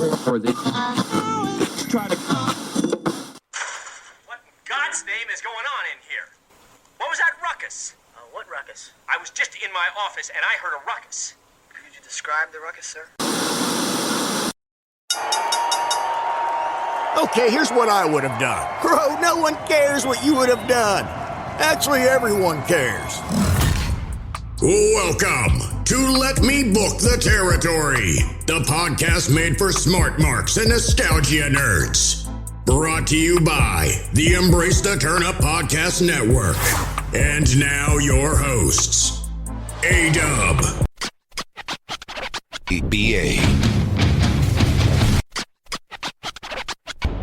in God's name is going on in here? What was that ruckus? What ruckus? I was just in my office and I heard a ruckus. Could you describe the ruckus, sir? Okay, here's what I would have done. Bro, no one cares what you would have done. Actually, everyone cares. Welcome to Let Me Book the Territory, the podcast made for smart marks and nostalgia nerds. Brought to you by the Embrace the Turn Up Podcast Network. And now your hosts, A-Dub, B.A.,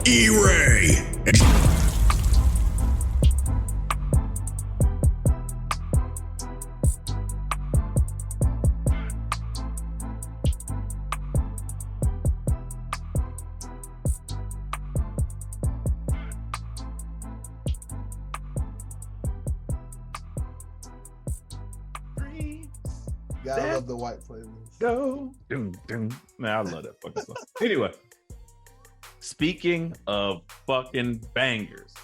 E-Ray, God, I love the white playlist. Go. Doom, doom. Man, I love that fucking song. Anyway, speaking of fucking bangers,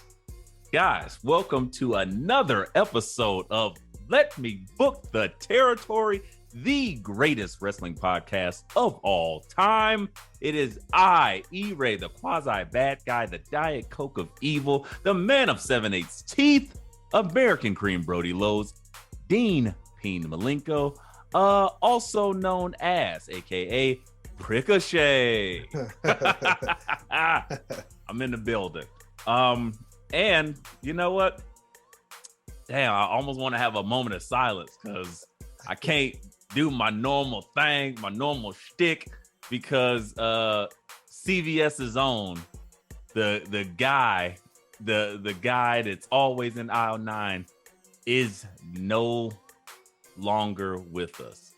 guys, welcome to another episode of Let Me Book the Territory, the greatest wrestling podcast of all time. It is I, E-Ray, the quasi-bad guy, the Diet Coke of evil, the man of 7/8 teeth, American Cream Brody Lowe's, Dean Peen Malenko, also known as, aka Ricochet. I'm in the building. And you know what? Damn, I almost want to have a moment of silence because I can't do my normal thing, my normal shtick, because CVS's own, the guy that's always in aisle 9 is no longer with us.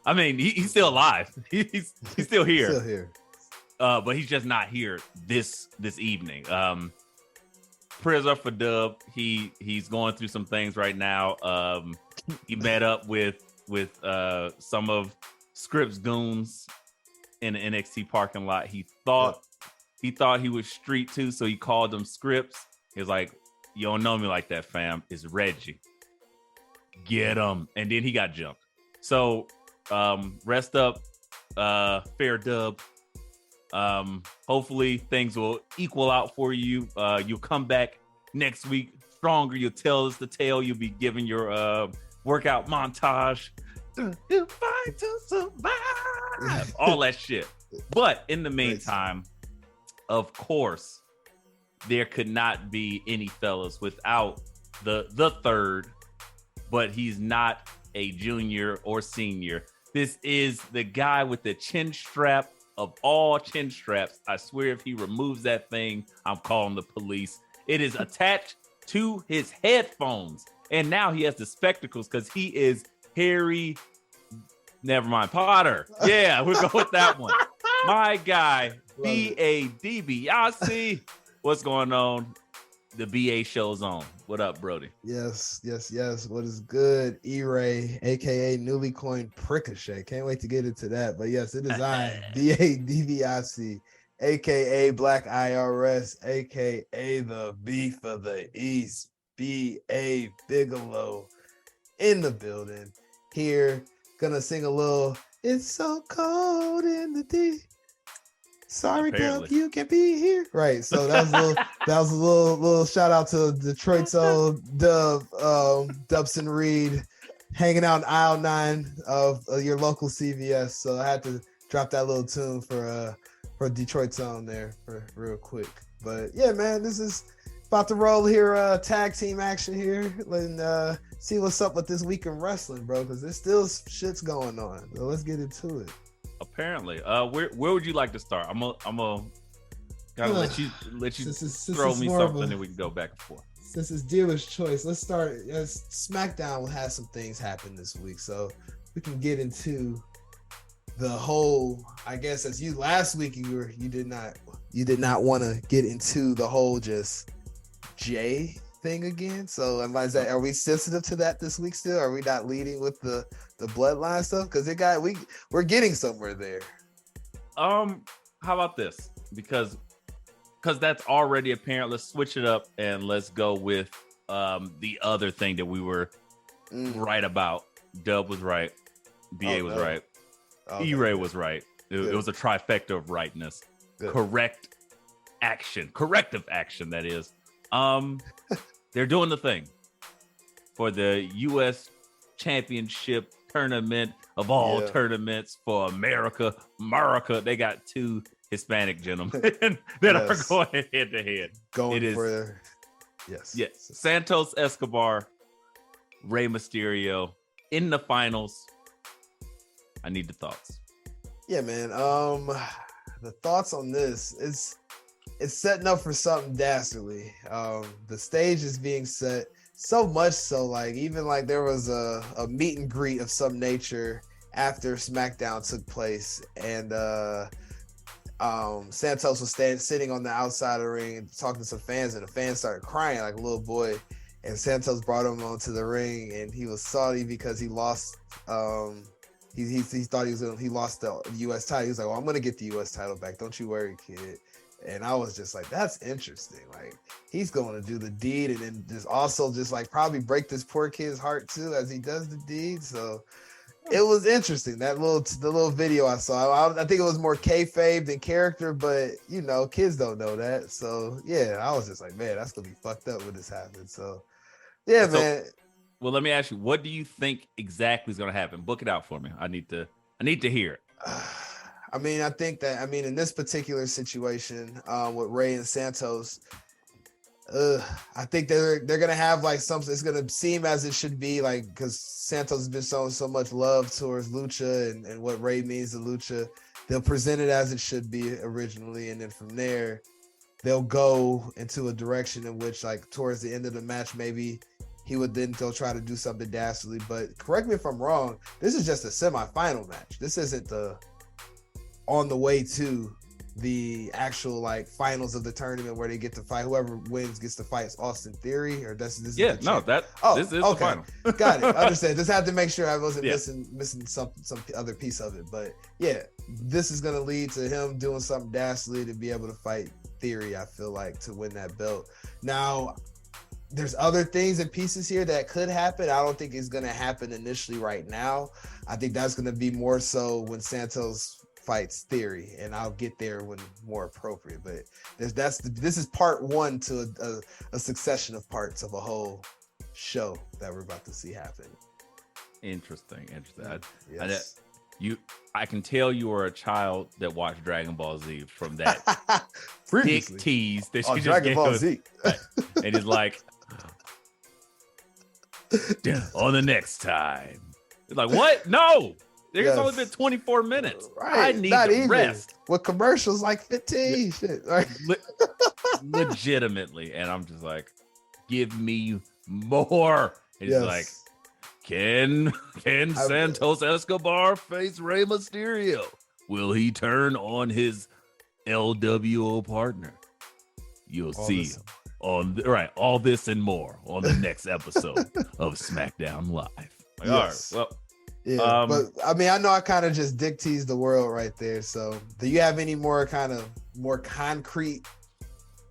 I mean, he's still alive. He's still here. Still here. But he's just not here this evening. Prayers up for Dub. He's going through some things right now. He met up with some of Scripps goons in the NXT parking lot. He thought he was street too, so he called them Scripps. He was like, "You don't know me like that, fam. It's Reggie. Get him." And then he got jumped. So rest up, fair Dub. Hopefully things will equal out for you. You'll come back next week stronger. You'll tell us the tale. You'll be giving your workout montage. You fight to survive. All that shit. But in the meantime, of course, there could not be any fellas without the third, but he's not a junior or senior. This is the guy with the chin strap of all chin straps. I swear if he removes that thing, I'm calling the police. It is attached to his headphones. And now he has the spectacles because he is Harry. Never mind. Potter. Yeah, we'll go with that one. My guy, B.A. DiBiase. What's going on? The BA show's on. What up, Brody? Yes. What is good? E-Ray, aka newly coined Ricochet. Can't wait to get into that. But yes, it is I, B.A. DiBiase, aka Black IRS, aka the Beef of the East, B.A. Bigelow in the building. Here, gonna sing a little "It's So Cold in the D." Sorry, Dub, you can be here. Right. So that was a little shout out to Detroit's own Dub, Dubson Reed, hanging out in aisle 9 of your local CVS. So I had to drop that little tune for Detroit's own there for real quick. But yeah, man, this is about to roll here. Tag team action here, and see what's up with this week in wrestling, bro. Because there's still shit's going on. So let's get into it. Apparently, where would you like to start? I'm gonna let you throw me something, and we can go back and forth. Since it's dealer's choice, let's start. SmackDown has some things happen this week, so we can get into the whole. I guess as you last week, you did not want to get into the whole just Jay thing again. So are we sensitive to that this week still? Are we not leading with the bloodline stuff? Because we're getting somewhere there. how about this? Because that's already apparent. Let's switch it up and let's go with the other thing that we were right about. Dub was right. BA was right. Okay. E-Ray was right. It was a trifecta of rightness. Good. Corrective action, that is. They're doing the thing for the U.S. Championship tournament of all tournaments for America. They got 2 Hispanic gentlemen that are going head to head. Yes. Santos Escobar, Rey Mysterio in the finals. I need the thoughts. Yeah, man. The thoughts on this is it's setting up for something dastardly. The stage is being set so much so, like, even like there was a meet and greet of some nature after SmackDown took place, and Santos was sitting on the outside of the ring and talking to some fans, and the fans started crying like a little boy. And Santos brought him onto the ring, and he was salty because he lost. He thought he lost the U.S. title. He was like, "Well, I'm gonna get the U.S. title back. Don't you worry, kid." And I was just like, "That's interesting. Like, he's going to do the deed, and then just like probably break this poor kid's heart too as he does the deed." So it was interesting. The little video I saw. I think it was more kayfabe than character, but you know, kids don't know that. So yeah, I was just like, man, that's gonna be fucked up when this happens. So yeah, man. Well, let me ask you, what do you think exactly is going to happen? Book it out for me. I need to hear it. I mean, I think in this particular situation with Rey and Santos, I think they're going to have like something. It's going to seem as it should be, like, because Santos has been showing so much love towards Lucha and what Rey means to Lucha. They'll present it as it should be originally. And then from there, they'll go into a direction in which, like, towards the end of the match, maybe he would then go try to do something dastardly. But correct me if I'm wrong, this is just a semifinal match. This isn't on the way to the actual like finals of the tournament where they get to fight. Whoever wins gets to fight Austin Theory, or this is this is the final. Got it. Understand. Just had to make sure I wasn't missing some other piece of it. But yeah, this is gonna lead to him doing something dastardly to be able to fight Theory, I feel like, to win that belt. Now, there's other things and pieces here that could happen. I don't think it's going to happen initially right now. I think that's going to be more so when Santos fights Theory, and I'll get there when more appropriate. But this is part 1 to a succession of parts of a whole show that we're about to see happen. Interesting. Yes. I can tell you are a child that watched Dragon Ball Z from that dick tease that she just Dragon gave Ball us. Z. And it's like, on the next time. It's like, what? No. There's only been 24 minutes. Right. I need to rest. With commercials like 15. Shit. Right. Legitimately. And I'm just like, give me more. And it's like, can Santos Escobar face Rey Mysterio? Will he turn on his LWO partner? You'll see all this and more on the next episode of SmackDown Live. Like, yes. All right, well, yeah, but I mean, I know I kind of just dick teased the world right there. So, do you have any more concrete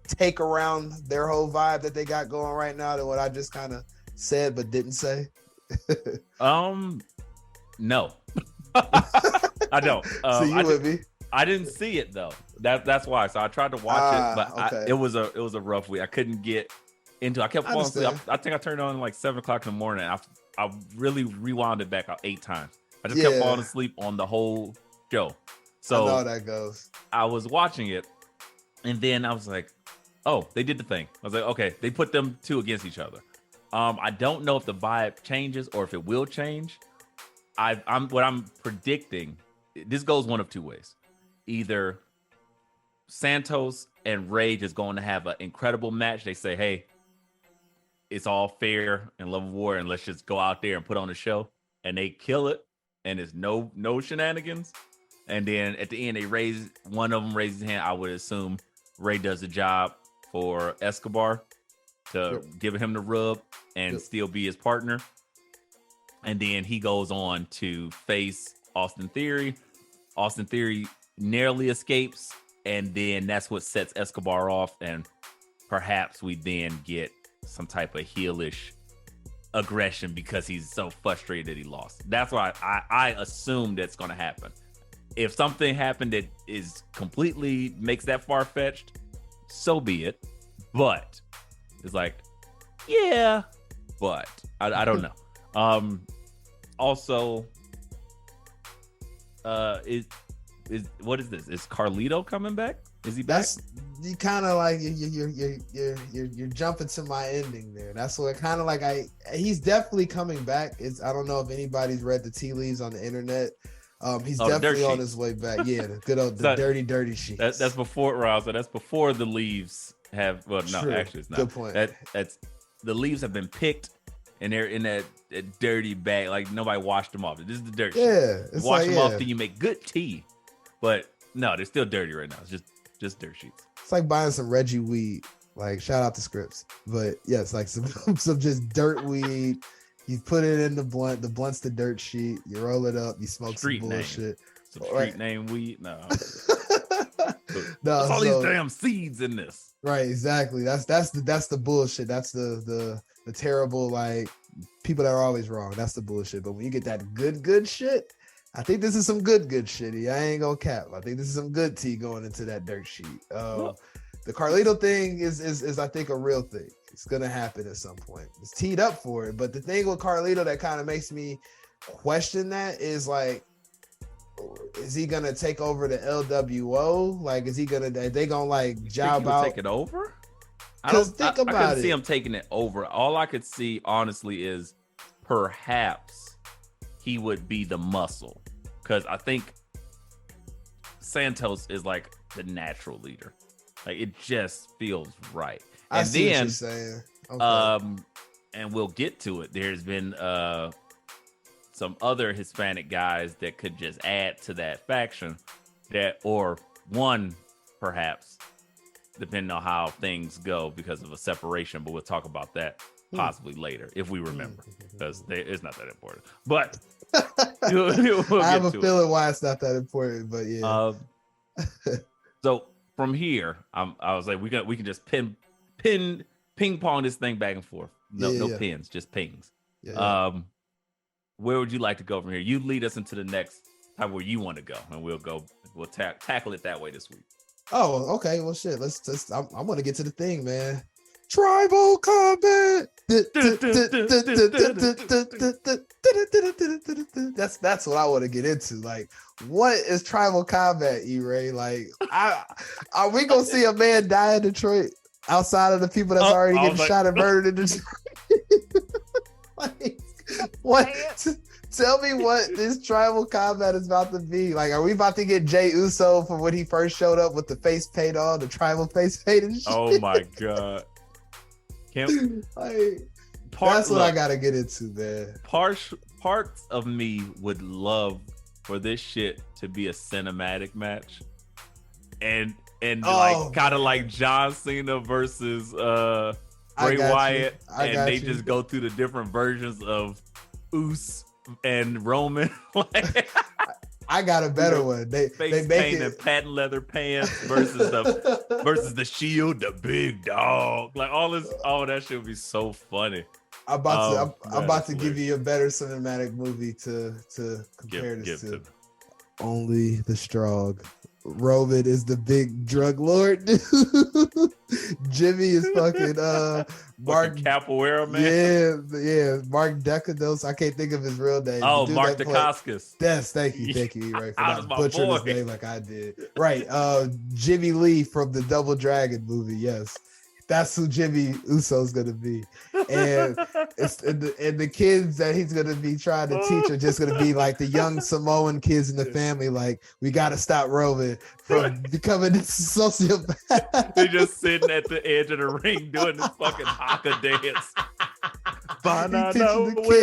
take around their whole vibe that they got going right now than what I just kind of said but didn't say? No, I don't. So you with me? I didn't see it though. That's why. So I tried to watch it, but it was a rough week. I couldn't get into. I kept falling asleep. I think I turned on like 7 o'clock in the morning. I really rewound it back 8 times. I just kept falling asleep on the whole show. So I know how that goes. I was watching it, and then I was like, "Oh, they did the thing." I was like, "Okay, they put them 2 against each other." I don't know if the vibe changes or if it will change. I'm predicting. This goes one of 2 ways. Either Santos and Rey is going to have an incredible match. They say, "Hey, it's all fair and love of war, and let's just go out there and put on a show," and they kill it, and it's no shenanigans. And then at the end, one of them raises his hand. I would assume Rey does the job for Escobar to give him the rub and still be his partner. And then he goes on to face Austin Theory. Austin Theory narrowly escapes and then that's what sets Escobar off, and perhaps we then get some type of heelish aggression because he's so frustrated that he lost. That's why I assume that's going to happen. If something happened that is completely makes that far-fetched, so be it. But it's like, yeah, but I don't know. Also, is what is this? Is Carlito coming back? Is he back? That's you kind of like you're jumping to my ending there. That's what kind of like he's definitely coming back. I don't know if anybody's read the tea leaves on the internet. He's definitely on his way back. Yeah, the good old dirty sheets. That's before Rouse. That's before the leaves have. Well, no, True. actually, it's not. Good point. That's the leaves have been picked and they're in that dirty bag. Like nobody washed them off. This is the dirty. Yeah, sheets. Wash them off, then you make good tea. But no, they're still dirty right now. It's just dirt sheets. It's like buying some Reggie weed. Like shout out to Scripps, but yes, like some just dirt weed. You put it in the blunt. The blunt's the dirt sheet. You roll it up. You smoke some bullshit. Some street name weed. No. No, all these damn seeds in this. Right, exactly. That's the bullshit. That's the terrible, like, people that are always wrong. That's the bullshit. But when you get that good shit, I think this is some good shit. I ain't gonna cap. I think this is some good tea going into that dirt sheet. The Carlito thing is I think a real thing. It's gonna happen at some point. It's teed up for it. But the thing with Carlito that kind of makes me question that is like, is he gonna take over the LWO? Like, is he gonna? Are they gonna like job out? Take it over? I couldn't see him taking it over. All I could see, honestly, is perhaps he would be the muscle, because I think Santos is like the natural leader. Like it just feels right. I see what you're saying. Okay. And we'll get to it. There's been some other Hispanic guys that could just add to that faction, or one perhaps, depending on how things go because of a separation. But we'll talk about that possibly later if we remember, because it's not that important. But we'll I have a feeling why it's not that important. But yeah. So from here, I was like, we can just ping pong this thing back and forth. No pins, just pings. Yeah. Where would you like to go from here? You lead us into the next time where you want to go, and we'll tackle it that way this week. Oh, okay. Well, shit. I want to get to the thing, man. Tribal combat. That's what I want to get into. Like, what is tribal combat, E-Ray? Like, are we gonna see a man die in Detroit outside of the people that's already getting shot and murdered in Detroit? Like, what? Tell me what this tribal combat is about to be. Like, are we about to get Jey Uso from when he first showed up with the face paint on, the tribal face paint and shit? Oh my god! That's what I gotta get into, man. Parts of me would love for this shit to be a cinematic match, and like kind of like John Cena versus Bray Wyatt, and they just go through the different versions of Uso and Roman. I got a better one. They make it in patent leather pants versus the Shield, the big dog. Like all this, that shit would be so funny. I'm about to give you a better cinematic movie to compare this to. Only the Strong. Roman is the big drug lord. Jimmy is fucking Mark Capoeira, man. Yeah, Mark Decados. I can't think of his real name. Oh, Mark Dacascos. Yes, thank you, right, for not butchering his name like I did. Right, Jimmy Lee from the Double Dragon movie. Yes, that's who Jimmy Uso's gonna be, and the kids that he's gonna be trying to teach are just gonna be like the young Samoan kids in the family. Like, we gotta stop Roman from becoming this sociopath. They're just sitting at the edge of the ring doing this fucking haka dance. Banana way.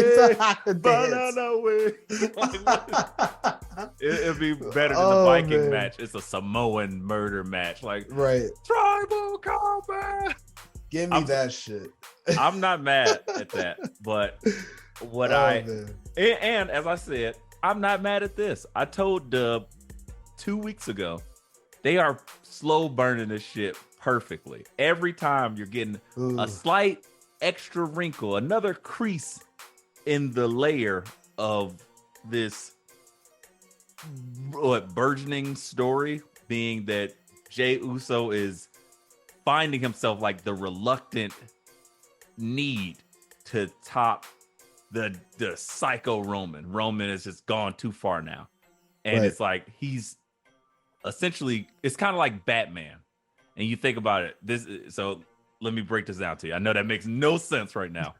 It'd be better than the Viking match. It's a Samoan murder match. Like, right. Tribal combat. Give me that shit. I'm not mad at that, but and as I said, I'm not mad at this. I told Dub 2 weeks ago They are slow burning this shit perfectly. Every time you're getting a slight extra wrinkle, another crease in the layer of this burgeoning story, being that Jey Uso is finding himself like the reluctant need to top the psycho Roman. Roman has just gone too far now. And it's like he's essentially, it's kind of like Batman. And you think about it, so let me break this down to you. I know that makes no sense right now.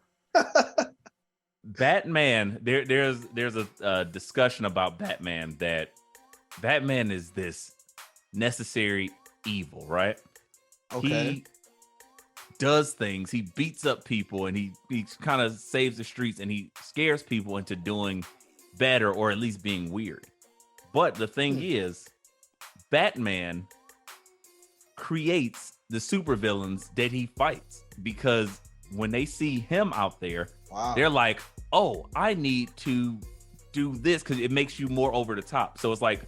Batman, there's a discussion about Batman that Batman is this necessary evil, right? Okay. He does things, he beats up people, and he kind of saves the streets, and he scares people into doing better, or at least being weird. But the thing is, Batman creates the supervillains that he fights, because when they see him out there, they're like, oh, I need to do this because it makes you more over the top. So it's like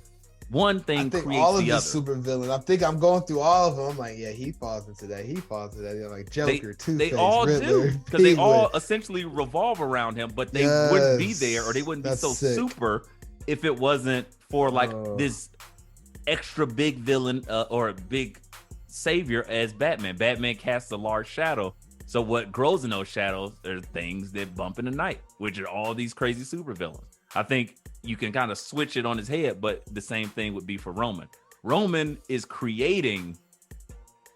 one thing creates all of the the other. Supervillains. I think I'm going through all of them. I'm like, yeah, he falls into that. He falls into that. They're like Joker, Two-Face, they all Riddler, do, because they all essentially revolve around him, but they wouldn't be there, or they wouldn't be so sick. super if it wasn't for like this extra big villain or a big savior as Batman. Batman casts a large shadow. So what grows in those shadows are things that bump in the night, which are all these crazy supervillains. I think you can kind of switch it on his head, but the same thing would be for Roman. Roman is creating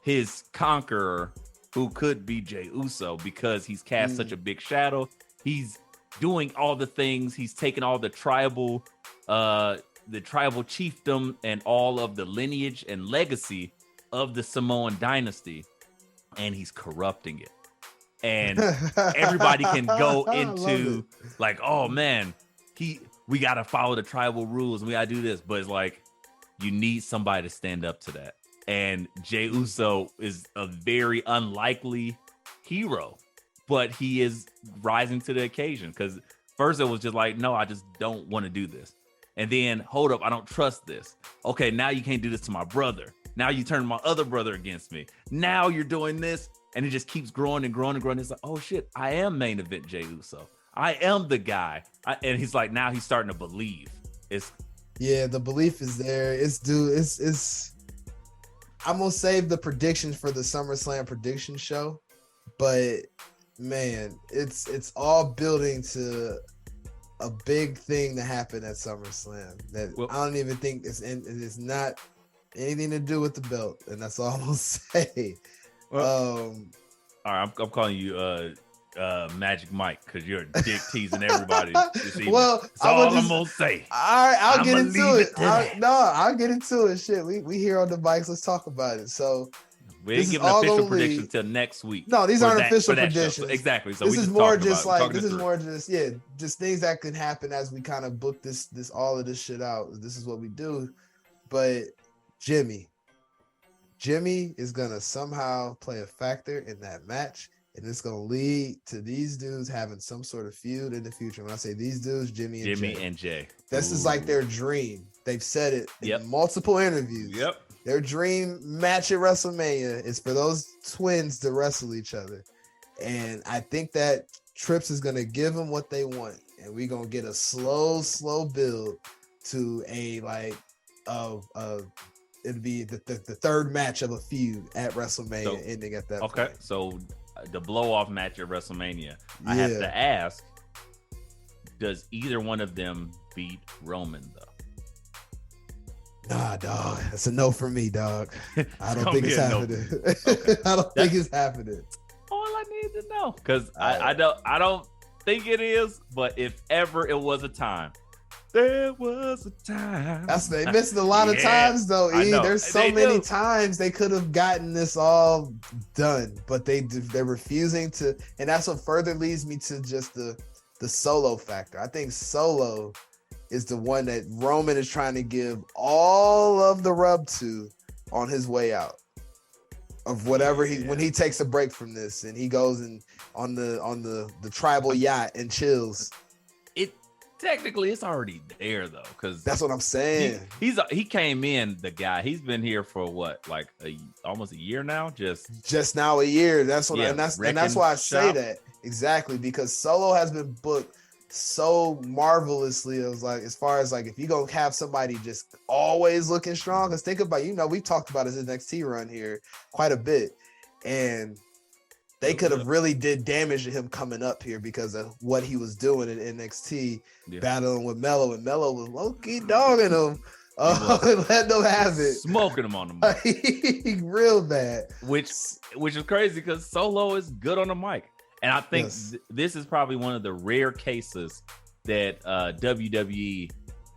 his conqueror, who could be Jey Uso, because he's cast such a big shadow. He's doing all the things. He's taking all the tribal chiefdom and all of the lineage and legacy of the Samoan dynasty, and he's corrupting it. And everybody can go into like, oh man, we gotta follow the tribal rules and we gotta do this. But it's like, you need somebody to stand up to that. And Jey Uso is a very unlikely hero, but he is rising to the occasion. Because first it was just like, no, I just don't want to do this. And then, hold up, I don't trust this. Okay, now you can't do this to my brother. Now you turn my other brother against me. Now you're doing this. And it just keeps growing and growing and growing. It's like, oh shit, I am main event Jey Uso. I am the guy. And he's like, now he's starting to believe. The belief is there. I'm gonna save the predictions for the SummerSlam prediction show, but man, it's all building to a big thing to happen at SummerSlam that I don't even think it's not anything to do with the belt, and that's all I'm gonna say. All right, I'm calling you Magic Mike because you're dick teasing everybody this evening. Well, that's all I'm gonna say. All right, I'll get into it. I'll get into it. Shit, we here on the bikes. Let's talk about it. So we ain't giving official predictions until next week. No, these aren't official predictions. So, exactly. So this is more just like just things that could happen as we kind of book this all of this shit out. This is what we do. But Jimmy is gonna somehow play a factor in that match, and it's gonna lead to these dudes having some sort of feud in the future. When I say these dudes, Jimmy and Jay. This is like their dream. They've said it in multiple interviews. Yep. Their dream match at WrestleMania is for those twins to wrestle each other. And I think that Trips is gonna give them what they want, and we're gonna get a slow build to it'd be the third match of a feud at WrestleMania, ending at that point. Okay, so the blow-off match at WrestleMania. I have to ask, does either one of them beat Roman, though? Nah, dog. That's a no for me, dog. I don't think it's happening. Okay. I don't think it's happening. All I need to know, because I don't think it is, but if ever it was a time, there was a time. They missed a lot of times, though. There's so many times they could have gotten this all done, but they're refusing to, and that's what further leads me to just the Solo factor. I think Solo is the one that Roman is trying to give all of the rub to on his way out of whatever when he takes a break from this and he goes on the tribal yacht and chills. technically it's already there though, because That's what I'm saying. he came in, the guy. He's been here for what, like almost a year now. Just now a year. That's what, and that's why I say shop. that exactly, because Solo has been booked so marvelously. It was like, as far as like, if you gonna have somebody just always looking strong, because think about, we talked about his NXT run here quite a bit, and they could have really did damage to him coming up here because of what he was doing in NXT, battling with Melo, and Melo was low-key dogging him. Let them have it, smoking him on the mic, real bad. Which is crazy because Solo is good on the mic, and I think this is probably one of the rare cases that WWE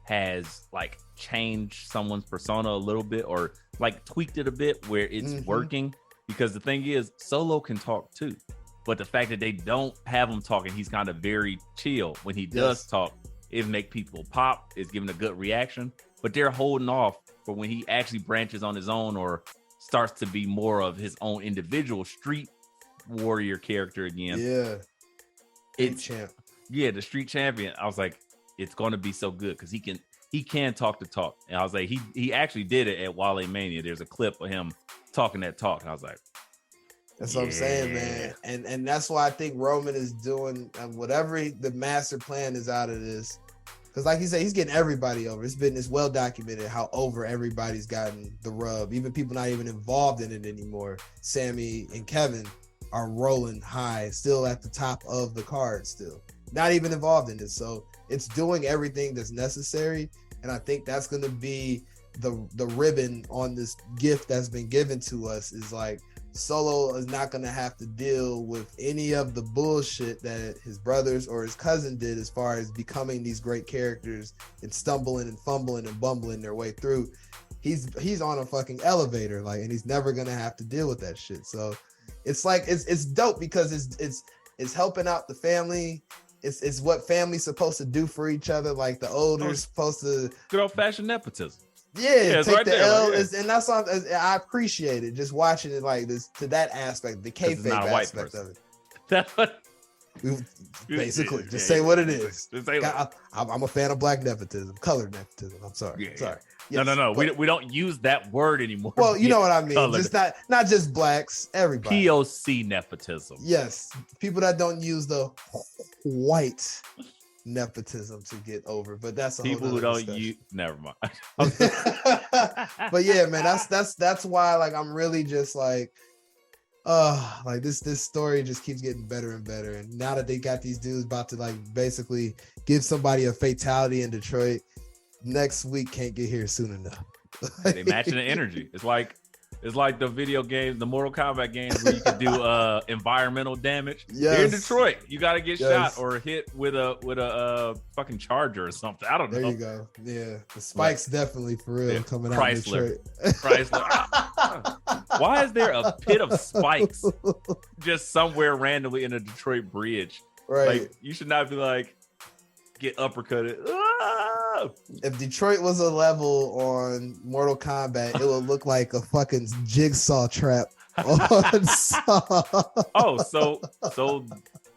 has like changed someone's persona a little bit, or like tweaked it a bit where it's working. Because the thing is, Solo can talk too, but the fact that they don't have him talking, he's kind of very chill. When he does talk, it make people pop. It's giving a good reaction, but they're holding off for when he actually branches on his own or starts to be more of his own individual street warrior character again. Yeah, it's champ. Yeah, the street champion. I was like, it's going to be so good because he can talk the talk, and I was like, he actually did it at Wale Mania. There's a clip of him talking that talk, and I was like, that's what I'm saying, man. And that's why I think Roman is doing whatever the master plan is out of this, because like you said, he's getting everybody over. It's well documented how over everybody's gotten the rub. Even people not even involved in it anymore. Sammy and Kevin are rolling high, still at the top of the card, still not even involved in it. So it's doing everything that's necessary, and I think that's going to be the ribbon on this gift that's been given to us. Is like, Solo is not going to have to deal with any of the bullshit that his brothers or his cousin did, as far as becoming these great characters and stumbling and fumbling and bumbling their way through. He's on a fucking elevator, like, and he's never going to have to deal with that shit. So it's like, it's dope because it's helping out the family. It's what family's supposed to do for each other. Like, the older's supposed to, good old fashioned nepotism. Yeah, take right the L, like, and that's all. I appreciate it, just watching it like this, to that aspect, the kayfabe aspect of it. That's what basically just say what it is. I'm a fan of black nepotism, colored nepotism. I'm sorry. Sorry. Yes, no. We don't use that word anymore. Well, you know what I mean. Colored. Just not just blacks, everybody. POC nepotism. Yes, people that don't use the white nepotism to get over, but that's a people who don't use. Never mind. But yeah, man, that's why, like, I'm really just like this story just keeps getting better and better. And now that they got these dudes about to, like, basically give somebody a fatality in Detroit, next week can't get here soon enough. They matching the energy. It's like the video games, the Mortal Kombat games, where you can do environmental damage. Yes. Here in Detroit, you got to get shot or hit with a fucking charger or something. I don't know. There you go. Yeah, the spikes definitely for real coming out of Detroit. Chrysler. Why is there a pit of spikes just somewhere randomly in a Detroit bridge? Right. Like, you should not be like, get uppercutted. If Detroit was a level on Mortal Kombat, it would look like a fucking jigsaw trap on Saw. Oh, so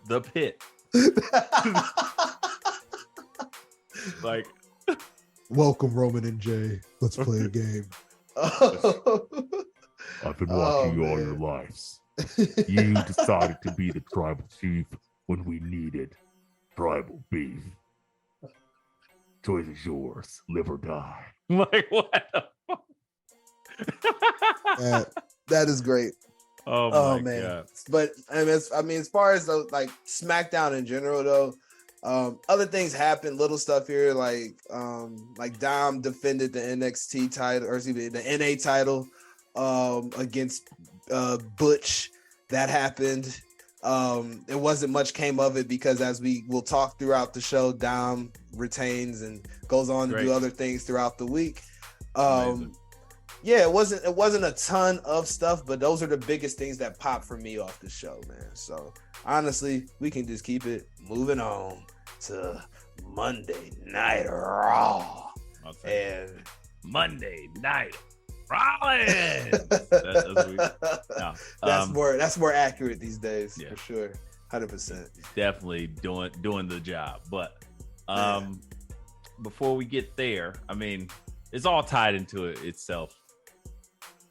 the pit. Like, welcome, Roman and Jay. Let's play a game. I've been watching you all your lives. You decided to be the tribal chief when we needed tribal beef. Choice is yours. Live or die. Like, what the fuck? That is great. Oh man. God. But as far as the, like, SmackDown in general though, other things happen, little stuff here, like Dom defended the NXT title, or excuse me, the NA title against Butch. That happened. It wasn't much came of it because, as we will talk throughout the show, Dom retains and goes on to do other things throughout the week. Yeah, it wasn't a ton of stuff, but those are the biggest things that pop for me off the show, man. So honestly, we can just keep it moving on to Monday Night Raw. And Monday Night Rollins. That's more accurate these days, for sure. 100%. Definitely doing the job. But Before we get there, I mean, it's all tied into it itself.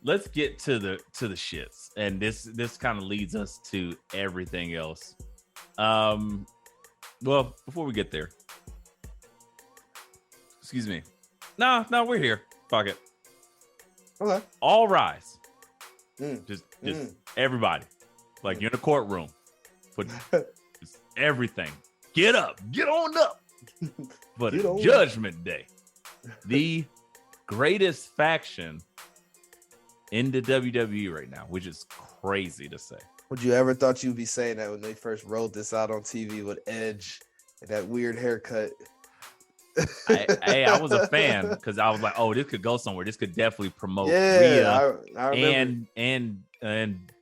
Let's get to the shits, and this kind of leads us to everything else. Well, before we get there, excuse me. No, we're here. Fuck it. Okay. All rise. Just everybody, like you're in a courtroom. Put just everything. Get up. Get on up. But Judgment Day, the greatest faction in the WWE right now, which is crazy to say. Would you ever thought you'd be saying that when they first rolled this out on TV with Edge and that weird haircut? I was a fan because I was like, oh, this could go somewhere. This could definitely promote Rhea I and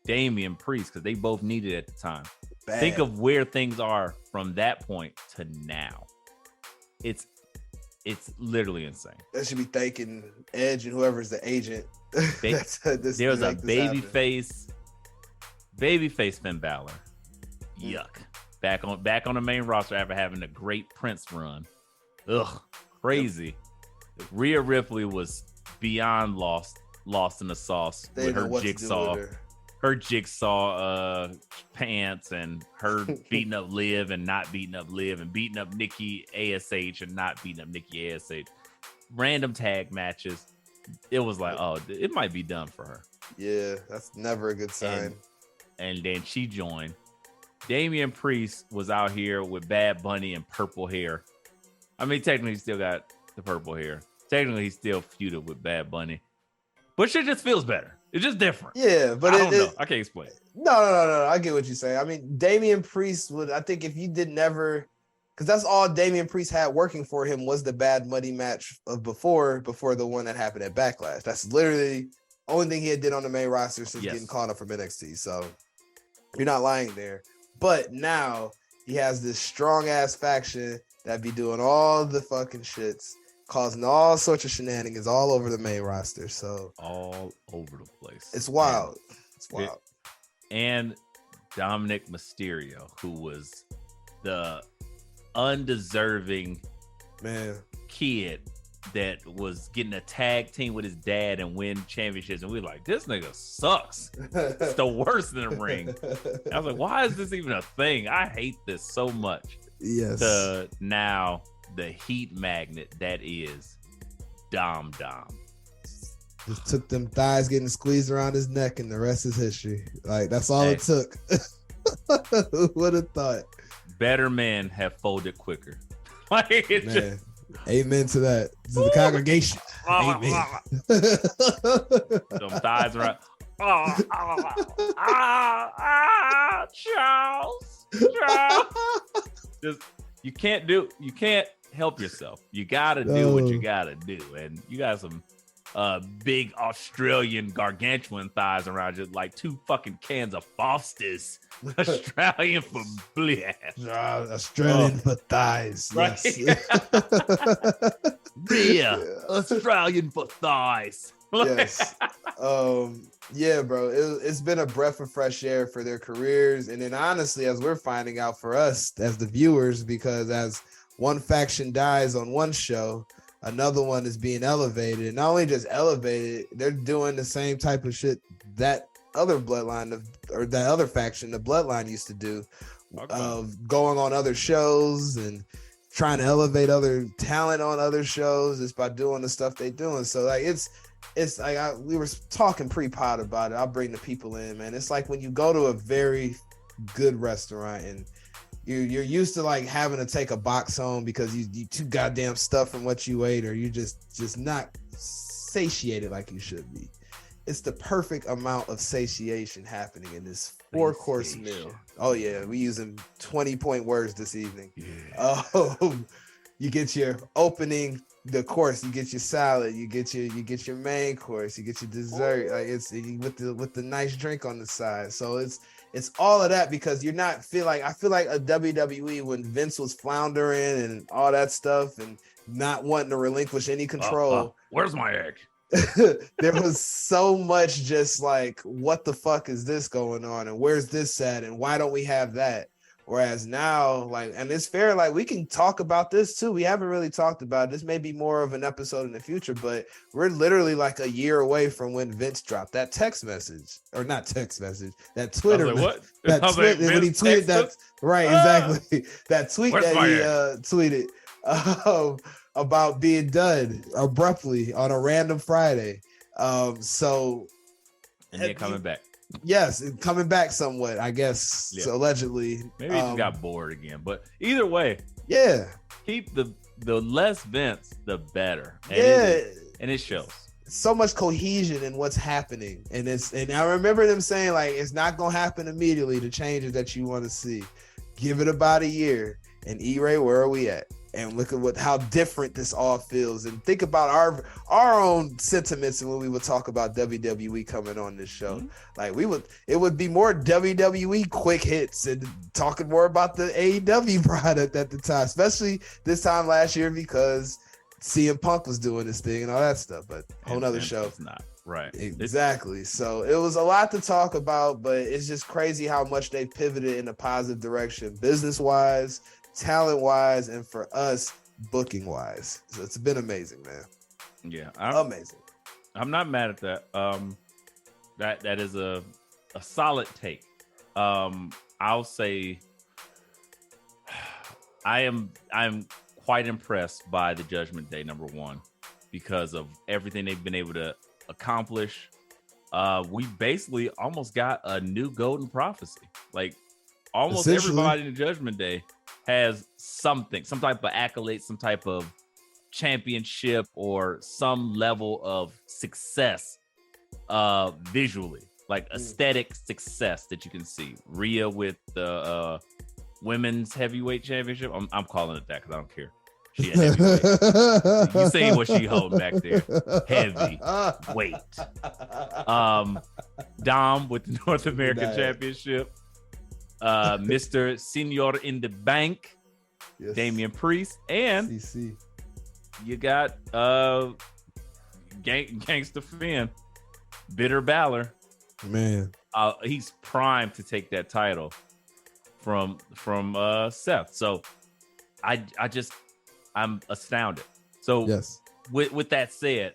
Damian Priest, because they both needed it at the time. Bad. Think of where things are from that point to now. It's literally insane. That should be thanking Edge and whoever's the agent. There's a babyface Finn Balor. Yuck. Back on the main roster after having a great Prince run. Ugh, crazy. Yep. Rhea Ripley was beyond lost in the sauce with her jigsaw pants and her beating up Liv and not beating up Liv and beating up Nikki ASH and not beating up Nikki ASH. Random tag matches. It was like, oh, it might be done for her. Yeah, that's never a good sign. And then she joined. Damian Priest was out here with Bad Bunny and purple hair. I mean, technically, he still got the purple hair. Technically, he's still feuded with Bad Bunny. But shit just feels better. It's just different. Yeah, but I don't know. I can't explain. No. I get what you're saying. I mean, Damian Priest would, I think if you did never, because that's all Damian Priest had working for him was the Bad Bunny match of before the one that happened at Backlash. That's literally the only thing he had did on the main roster since getting called up from NXT. So you're not lying there. But now he has this strong ass faction that be doing all the fucking shits, causing all sorts of shenanigans all over the main roster. So all over the place. It's wild. It's wild. And Dominic Mysterio, who was the undeserving kid that was getting a tag team with his dad and win championships, and we were like, this nigga sucks. It's the worst in the ring. I was like, why is this even a thing? I hate this so much. Yes. To now the heat magnet that is Dom. Just took them thighs getting squeezed around his neck, and the rest is history. Like, that's all it took. Who would have thought? Better men have folded quicker. Like, it's man. Amen to that. To the congregation. Amen. Them thighs around. Charles. Just you can't help yourself. You gotta do what you gotta do, and you got some big Australian gargantuan thighs around you, like 2 fucking cans of Foster's. Australian for bleh. Australian for thighs. Right? Yes. Australian for thighs. Yes. Yeah, bro. It's been a breath of fresh air for their careers. And then honestly, as we're finding out for us as the viewers, because as one faction dies on one show, another one is being elevated. And not only just elevated, they're doing the same type of shit that other bloodline or that other faction, the bloodline, used to do, of going on other shows and trying to elevate other talent on other shows just by doing the stuff they doing. So like it's like we were talking pre-pod about it. I'll bring the people in, man. It's like when you go to a very good restaurant and you're used to like having to take a box home because you too goddamn stuffed from what you ate, or you just not satiated like you should be. It's the perfect amount of satiation happening in this 4-course meal. Oh yeah, we using 20-point words this evening. Yeah. You get your opening, the course, you get your salad, you get your main course, you get your dessert. Like it's with the nice drink on the side. So it's all of that, because you're not I feel like a WWE when Vince was floundering and all that stuff and not wanting to relinquish any control. Where's my egg? There was so much just like, what the fuck is this going on, and where's this at, and why don't we have that? Whereas now, like, and it's fair, like we can talk about this too. We haven't really talked about it. This may be more of an episode in the future, but we're literally like a year away from when Vince dropped that text message, or not text message, that Twitter. What? That tweet when he tweeted that, right? Exactly. That tweet that he tweeted about being done abruptly on a random Friday. So, and then coming back. Yes, coming back somewhat, I guess. Yeah. So allegedly, maybe he just got bored again. But either way, yeah, keep the less Vince, the better. And and it shows so much cohesion in what's happening. And I remember them saying like it's not gonna happen immediately. The changes that you want to see, give it about a year. And E-Ray, where are we at? And look at how different this all feels, and think about our own sentiments when we would talk about WWE coming on this show. Mm-hmm. Like it would be more WWE quick hits and talking more about the AEW product at the time, especially this time last year because CM Punk was doing this thing and all that stuff. But whole nother show. It's not right. Exactly. So it was a lot to talk about, but it's just crazy how much they pivoted in a positive direction, business wise, talent wise, and for us booking wise. So it's been amazing, man. Yeah, amazing. I'm not mad at that. That is a solid take. I'll say I'm quite impressed by the Judgment Day number one because of everything they've been able to accomplish. We basically almost got a new golden prophecy. Like almost everybody in the Judgment Day has something, some type of accolade, some type of championship, or some level of success visually, like aesthetic success that you can see. Rhea with the women's heavyweight championship. I'm calling it that because I don't care. She had heavyweight. You saying what she holding back there? Heavy weight. Dom with the North American Championship. Mr. Senior in the Bank, yes. Damian Priest, and CC. You got Gangsta Finn, Bitter Balor. Man, he's primed to take that title from Seth. So I'm astounded. So yes. With that said,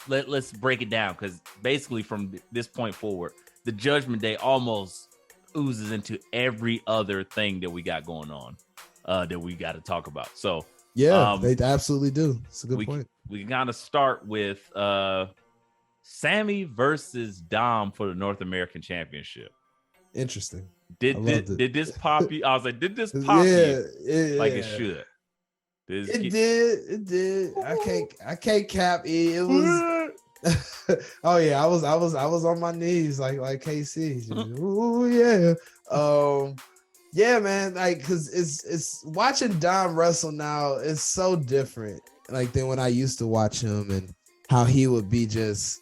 let's break it down, because basically from this point forward, the Judgment Day almost oozes into every other thing that we got going on that we got to talk about. So yeah, they absolutely do. It's a good point. We gotta start with Sammy versus Dom for the North American Championship. Interesting. Did this pop you? I was like, did this pop you like it should? It did. I can't cap it. It was oh yeah, I was on my knees like KC. Ooh yeah. Yeah, man, like because it's watching Dom wrestle now is so different like than when I used to watch him, and how he would be just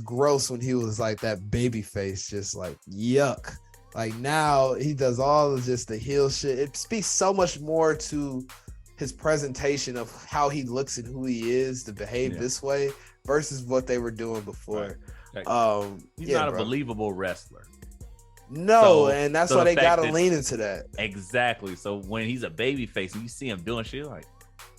gross when he was like that baby face, just like yuck. Like now he does all of just the heel shit. It speaks so much more to his presentation of how he looks and who he is to behave this way versus what they were doing before. Right. He's not a believable wrestler. No, and that's why they gotta lean into that. Exactly. So when he's a baby face and you see him doing shit like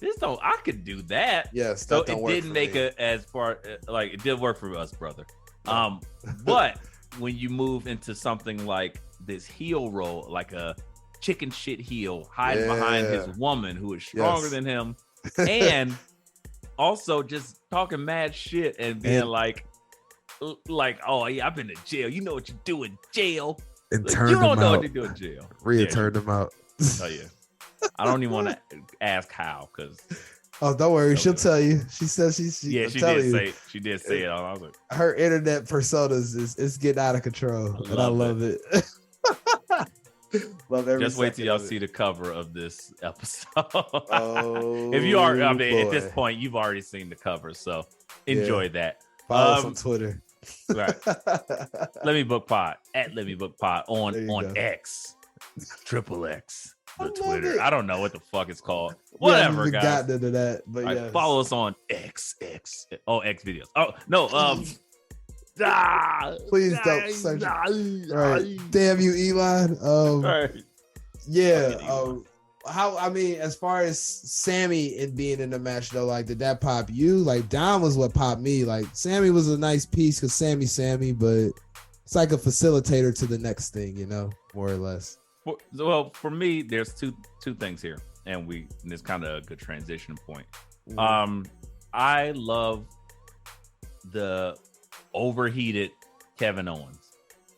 I could do that. Yes. So it didn't make it as far like it did work for us, brother. But when you move into something like this heel role, like a chicken shit heel hiding behind his woman who is stronger than him, and also just talking mad shit and being like, oh yeah, I've been to jail. You know what you do in jail. And like, turned you don't him know out. what to do in jail. Rhea turned him out. Oh yeah. I don't even want to ask how, because don't worry, she'll tell you. She says she did say it. I was like, her internet personas is getting out of control, and I love it. Love every Just wait till y'all see the cover of this episode. If you are, at this point, you've already seen the cover, so enjoy that. Follow us on Twitter. Right. Let me book pod at Let Me Book Pod on X, XXX, the Twitter. It. I don't know what the fuck it's called. Whatever, guys. Gotten into that, but yes. Follow us on X videos. Oh no, please don't search. All right. Damn you, Elon. Yeah. How, I mean, as far as Sammy and being in the match though, like, did that pop you? Like, Dom was what popped me. Like, Sammy was a nice piece because Sammy, but it's like a facilitator to the next thing, you know, more or less. Well, for me, there's two things here, and it's kind of a good transition point. I love the overheated Kevin Owens.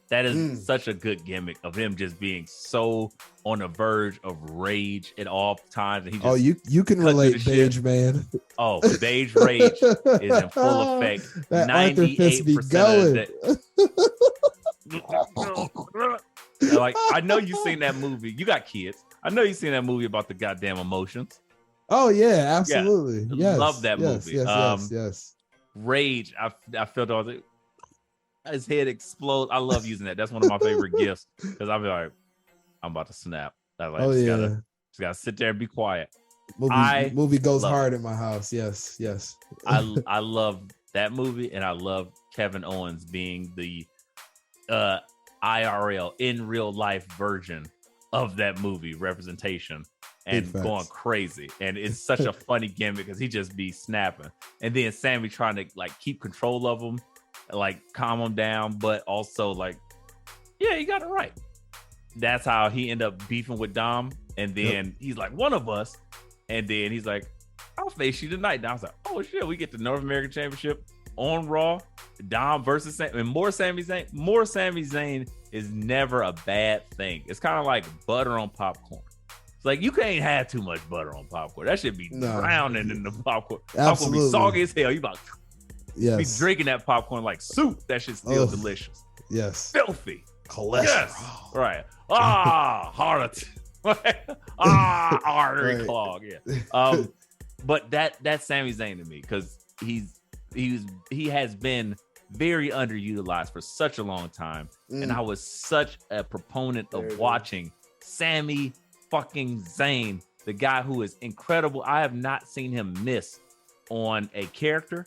That is such a good gimmick of him just being so on the verge of rage at all times. And he just you can relate, Beige Man. Oh, Beige Rage is in full effect. 98% of that. Like, I know you've seen that movie. You got kids. I know you've seen that movie about the goddamn emotions. Oh yeah, absolutely. Yeah. Yes, love that movie. Yes. Rage. I felt all the. His head explodes. I love using that. That's one of my favorite gifts because I'll be like, I'm about to snap. I'm like, just gotta sit there and be quiet. Movie goes hard in my house. Yes. I love that movie, and I love Kevin Owens being the IRL in real life version of that movie representation and going crazy. And it's such a funny gimmick because he just be snapping, and then Sammy trying to like keep control of him, like calm him down, but also like, yeah, you got it right. That's how he ended up beefing with Dom, and then he's like, one of us, and then he's like, I'll face you tonight. And I was like, oh shit, we get the North American Championship on Raw, Dom versus Sami, and more Sami Zayn. More Sami Zayn is never a bad thing. It's kind of like butter on popcorn. It's like you can't have too much butter on popcorn. That should be drowning in the popcorn. Popcorn be soggy as hell. You about be drinking that popcorn like soup. That shit's still delicious. Yes. Filthy. Cholesterol. Yes. Right. Heart. Artery clog. Yeah. But that's Sami Zayn to me because he has been very underutilized for such a long time, and I was such a proponent of watching Sami fucking Zayn, the guy who is incredible. I have not seen him miss on a character.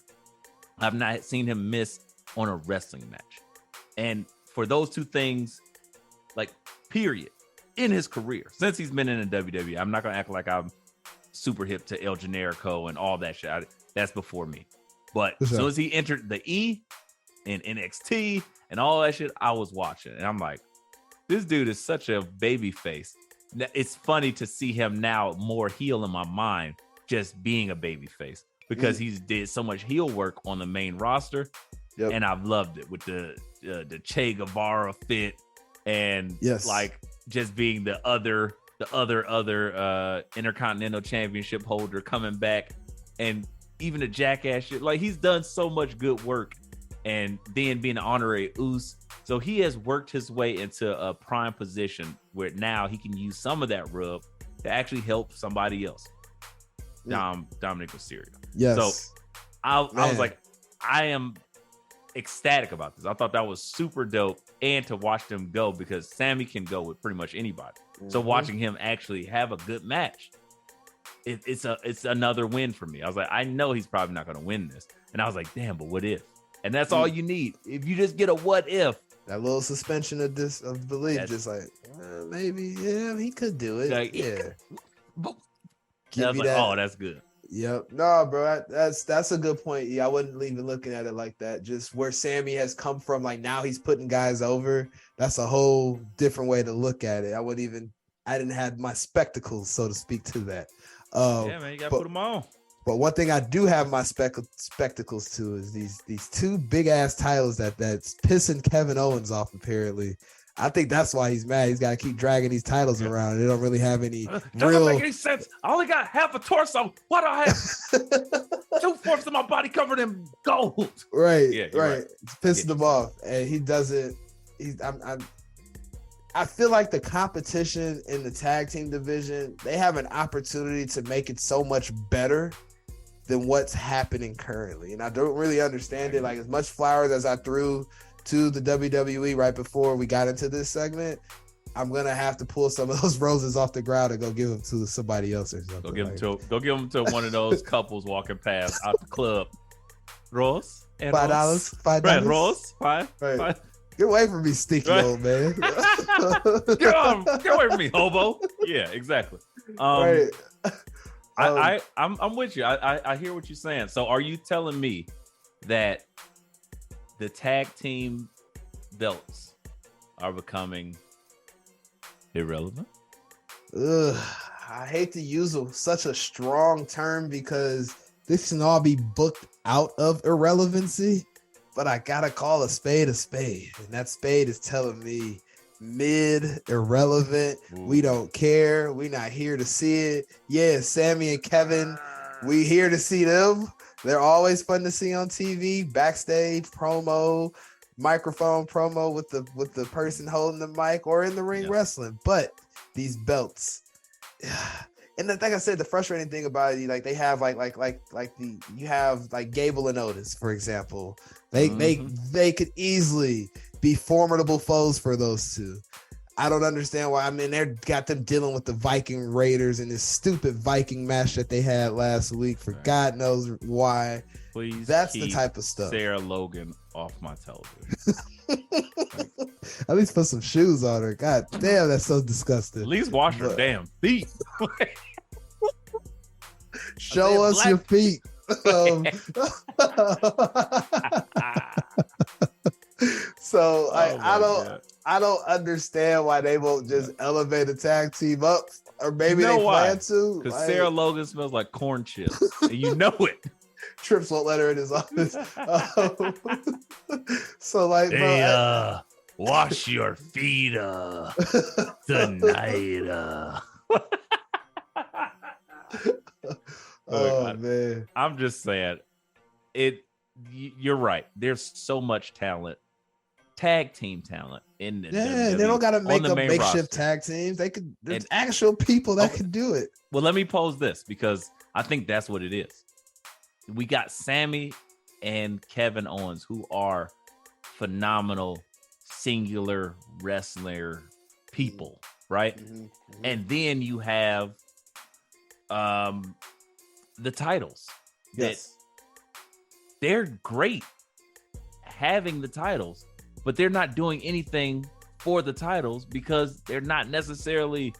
I've not seen him miss on a wrestling match, and for those two things, like period, in his career since he's been in the WWE, I'm not gonna act like I'm super hip to El Generico and all that shit. That's before me. But as soon as he entered the E and NXT and all that shit, I was watching. And I'm like, this dude is such a baby face. It's funny to see him now more heel in my mind, just being a baby face, because he's did so much heel work on the main roster. And I've loved it with the Che Guevara fit and like just being the other Intercontinental Championship holder coming back, and even the jackass shit. Like, he's done so much good work, and then being an honorary Uce. So he has worked his way into a prime position where now he can use some of that rub to actually help somebody else. Dominic Mysterio. Yes. So I was like, I am ecstatic about this. I thought that was super dope, and to watch them go, because Sammy can go with pretty much anybody. So watching him actually have a good match, it's another win for me. I was like, I know he's probably not going to win this, and I was like, damn, but what if? And that's all you need. If you just get a what if, that little suspension of belief, just like maybe, he could do it. Like, I was like, oh, that's good. Yep. No, bro, that's a good point. Yeah, I wasn't even looking at it like that. Just where Sammy has come from, like now he's putting guys over. That's a whole different way to look at it. I didn't have my spectacles, so to speak, to that. Yeah, man, you gotta put them on. But one thing I do have my spectacles to is these two big ass titles that's pissing Kevin Owens off. Apparently, I think that's why he's mad. He's got to keep dragging these titles around. They don't really have any doesn't make any sense. I only got half a torso. Why do I have 2/4 of my body covered in gold? Right, right. It's pissing him off, and he doesn't. I feel like the competition in the tag team division, they have an opportunity to make it so much better than what's happening currently. And I don't really understand it. Like, as much flowers as I threw to the WWE right before we got into this segment, I'm going to have to pull some of those roses off the ground and go give them to somebody else or something. Go give them to one of those couples walking past out the club. Rose? $5. Right, Rose? $5. Get away from me, stinky Right. old man. Get away from me, hobo. Yeah, exactly. Right. I'm with you. I hear what you're saying. So are you telling me that the tag team belts are becoming irrelevant? Ugh, I hate to use such a strong term because this can all be booked out of irrelevancy, but I gotta call a spade, and that spade is telling me mid, irrelevant. We don't care. We not here to see it. Yeah, Sammy and Kevin, we here to see them. They're always fun to see on TV, backstage promo, microphone promo with the person holding the mic or in the ring wrestling. But these belts, and like I said, the frustrating thing about it, like they have you have like Gable and Otis, for example. They could easily be formidable foes for those two. I don't understand why. I mean, they got them dealing with the Viking Raiders in this stupid Viking match that they had last week for God knows why. Please, that's the type of stuff. Sarah Logan off my television. At least put some shoes on her. God damn, that's so disgusting. At least wash her damn feet. Show us your feet. So I don't understand why they won't just elevate a tag team up, or maybe they plan to. Because Sarah Logan smells like corn chips, and you know it. Trips won't let her in his office. So like, hey, wash your feet tonight. Oh man, I'm just saying, you're right. There's so much talent, tag team talent in this. Yeah, they don't got to make up makeshift tag teams. There's actual people that can do it. Well, let me pose this because I think that's what it is. We got Sammy and Kevin Owens, who are phenomenal singular wrestler people, right? Mm-hmm. And then you have the titles. Yes. They're great having the titles, but they're not doing anything for the titles because they're not necessarily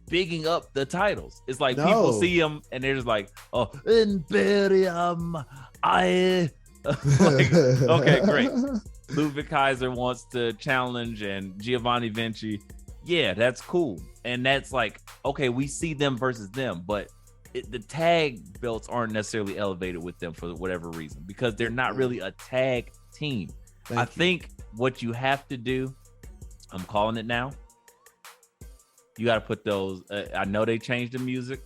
bigging up the titles. It's like people see them and they're just like, oh, Imperium, like, okay, great. Ludwig Kaiser wants to challenge and Giovanni Vinci. Yeah, that's cool. And that's like, okay, we see them versus them, but the tag belts aren't necessarily elevated with them for whatever reason because they're not really a tag team. I think what you have to do, I'm calling it now, you got to put those. I know they changed the music.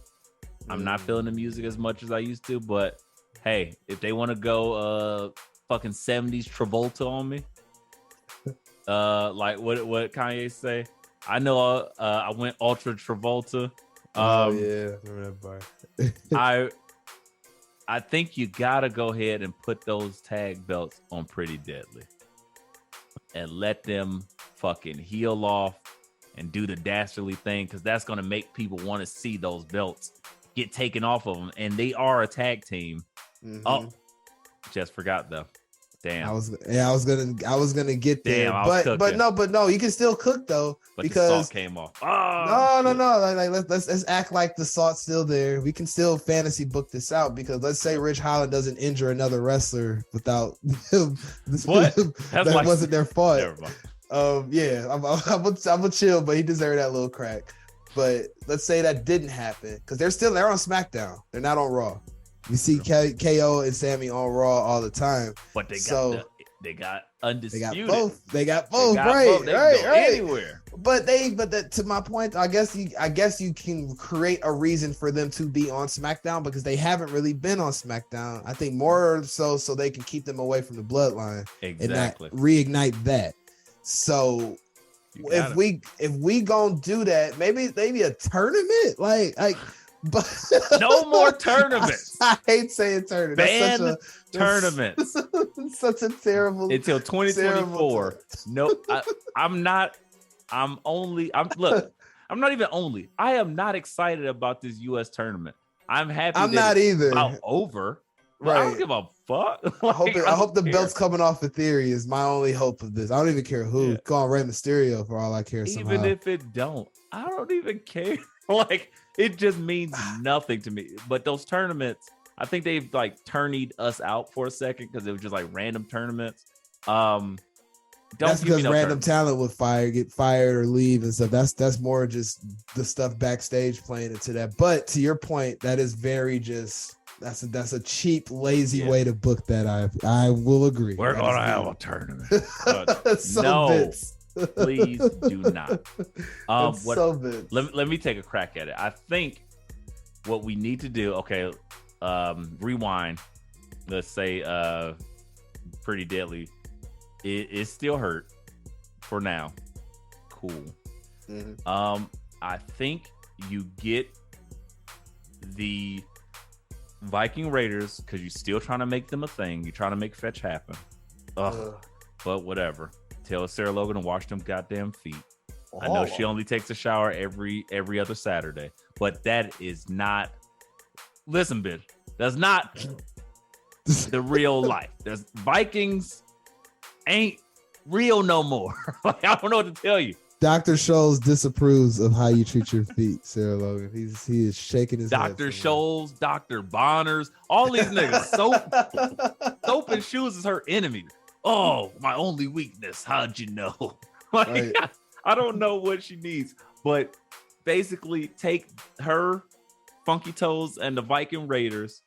I'm not feeling the music as much as I used to, but hey, if they want to go fucking 70s Travolta on me, like what Kanye say? I know I went ultra Travolta. Yeah, remember that part. I think you gotta go ahead and put those tag belts on Pretty Deadly and let them fucking heel off and do the dastardly thing, because that's gonna make people want to see those belts get taken off of them, and they are a tag team. Mm-hmm. Oh, just forgot though. Damn. I was gonna get there. Damn, but no, you can still cook though, but because the salt came off. Oh, no. Like let's act like the salt's still there. We can still fantasy book this out, because let's say Rich Holland doesn't injure another wrestler without him. What? That like, wasn't their fault. Yeah, I'm gonna chill, but he deserved that little crack. But let's say that didn't happen, because they're on SmackDown. They're not on Raw. You see KO and Sammy on Raw all the time, but they got undisputed. They got both. Right. Anywhere. But to my point, I guess you can create a reason for them to be on SmackDown, because they haven't really been on SmackDown. I think more so they can keep them away from the bloodline, exactly, and not reignite that. So if we gonna do that, maybe a tournament, like. But no more tournaments. I hate saying tournament. Ban tournaments. Such a terrible until 2024. No, I'm not even excited about this US tournament. I'm happy. I'm not either. Over. But I don't give a fuck. I hope the belt's coming off the Theory is my only hope of this. I don't even care who. Yeah. Call Rey Mysterio for all I care. Even somehow. if it don't, I don't even care. Like, it just means nothing to me. But those tournaments, I think they've like turned us out for a second because it was just like random tournaments. That's because random talent would get fired or leave and stuff. That's more just the stuff backstage playing into that. But to your point, that is very just that's a cheap, lazy way to book that. I will agree. We're gonna have a tournament. Please do not. Let me take a crack at it. I think what we need to do. Okay, rewind. Let's say Pretty Deadly. It still hurt for now. Cool. Mm-hmm. I think you get the Viking Raiders because you're still trying to make them a thing. You're trying to make fetch happen. But whatever. Tell Sarah Logan to wash them goddamn feet. I know she only takes a shower every other Saturday, but that is not. Listen, bitch. That's not the real life. There's Vikings. Ain't real no more. Like, I don't know what to tell you. Dr. Scholes disapproves of how you treat your feet, Sarah Logan. He is shaking his head. Dr. Scholes, Dr. Bonners, all these niggas. Soap and shoes is her enemy. Oh, my only weakness. How'd you know? Like, right. I don't know what she needs, but basically take her, Funky Toes, and the Viking Raiders,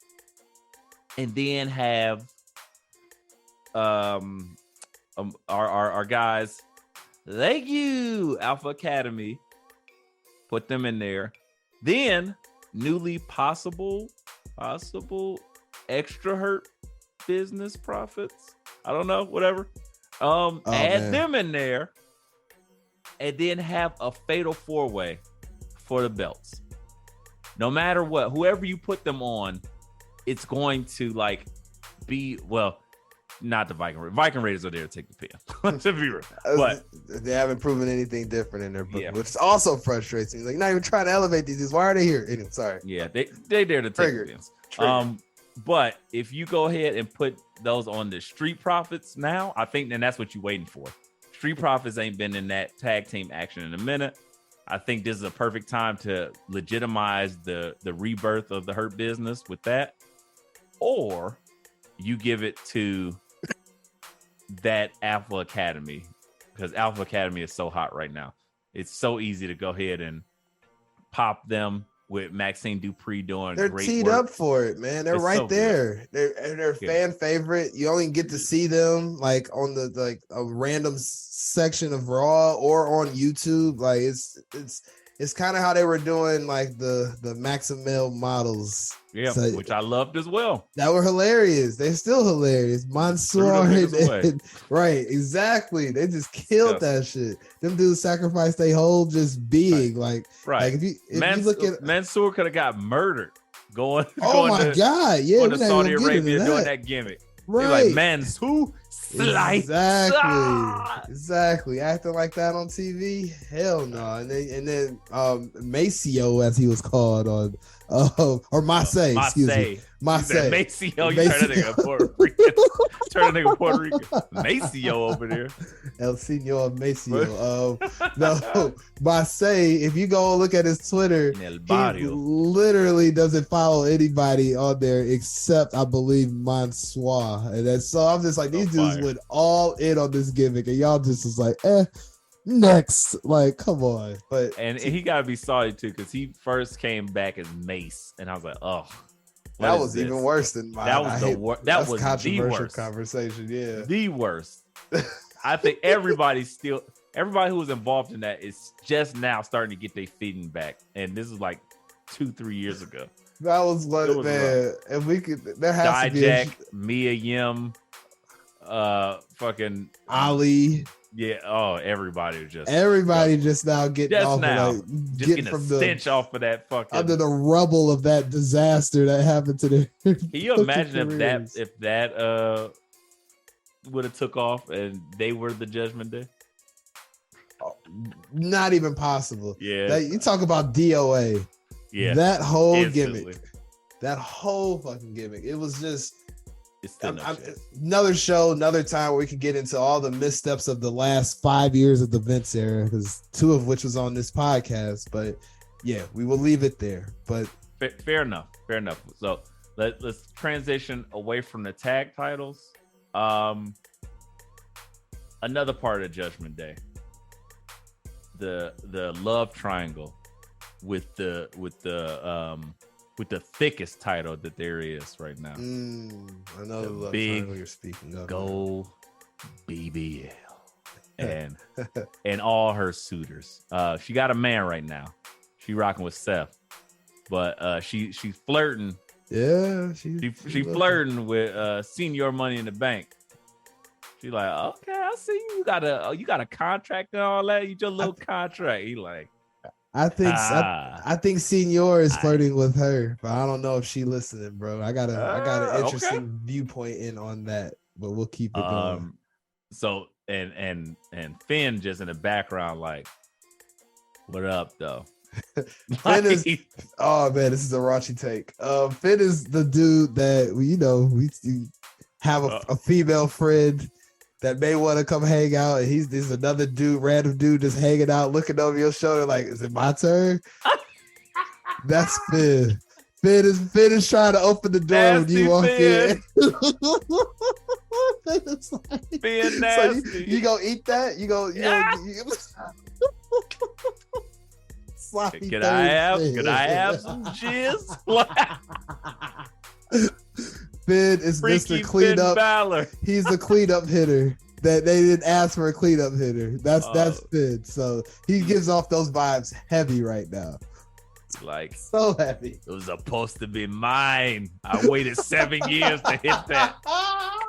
and then have our guys, thank you, Alpha Academy, put them in there. Then newly possible extra hurt business profits. I don't know, whatever. Add them in there, and then have a fatal 4-way for the belts. No matter what, whoever you put them on, it's going to like be not the Viking Raiders are there to take the pin. To be real. But they haven't proven anything different in their book, which also frustrates me. Like, not even trying to elevate these. Why are they here? Anyway, sorry. Yeah, they there to take the pins. But if you go ahead and put those on the Street Profits now, I think then that's what you're waiting for. Street Profits ain't been in that tag team action in a minute. I think this is a perfect time to legitimize the rebirth of the Hurt Business with that. Or you give it to that Alpha Academy, because Alpha Academy is so hot right now. It's so easy to go ahead and pop them with Maxine Dupree doing they're great teed work. Up for it, man. They're right so there. They're fan favorite. You only get to see them like on the a random section of Raw or on YouTube. Like it's kind of how they were doing like the Maximil models. Yeah, so, which I loved as well. That were hilarious. They're still hilarious. Mansoor, right? Exactly. They just killed that shit. Them dudes sacrificed their whole just being like. Like if you look at Mansoor could have got murdered going. Oh my god! Yeah, going to Saudi Arabia doing that gimmick. Right, like Mansoor. Exactly. Acting like that on TV, hell no. And then Maceo, as he was called on, or Mace, excuse me, Mace. Maceo, you turn that nigga Puerto Rican. Turn that nigga Puerto Rican. Maceo over there. El Senor Maceo. No, Mace. If you go look at his Twitter, he literally doesn't follow anybody on there except I believe Mansoor, and that's so I'm just like these dudes went all in on this gimmick, and y'all just was like, next, like, come on. But he gotta be sorry too, because he first came back as Mace, and I was like, oh, that was even worse than mine. That was the worst. That was controversial the worst conversation. Yeah, the worst. I think everybody who was involved in that is just now starting to get their feeding back, and this is like 2-3 years ago. That was what, man. If we could, there has to be Mia Yim, fucking Ali. Yeah. Oh, everybody just now getting just off now, of like, getting from the stench off of that fucking under the rubble of that disaster that happened to them. Can you imagine if that would have took off and they were the Judgment Day? Not even possible. Yeah. You talk about DOA. Yeah. That whole gimmick. That whole fucking gimmick. It was just It's still another show, another time where we can get into all the missteps of the last 5 years of the Vince era, because 2 of which was on this podcast. But yeah, we will leave it there. But fair enough. So let's transition away from the tag titles. Another part of Judgment Day, the love triangle with the thickest title that there is right now. I know the love big triangle you're speaking of. Go BBL and all her suitors. She got a man right now. She rocking with Seth, but she's flirting. Yeah, she flirting with Senior Money in the Bank. She's like, okay, I see you got a contract and all that. You just little contract. He like, I think Senior is flirting with her, but I don't know if she listening, bro. I got an interesting viewpoint in on that, but we'll keep it going. So and Finn just in the background, like, what up, though? Finn is, oh man, this is a raunchy take. Finn is the dude that we have a female friend that may want to come hang out, and there's another dude, random dude, just hanging out, looking over your shoulder, like, is it my turn? That's Finn. Finn is trying to open the door nasty when you walk in. Finn nasty. So you gonna eat that? You go. Could I have some jizz? Finn is Freaky Mr. Cleanup. Finn Balor. He's the cleanup hitter that they didn't ask for a cleanup hitter. That's Finn. So he gives off those vibes heavy right now. Like, so heavy. It was supposed to be mine. I waited 7 years to hit that.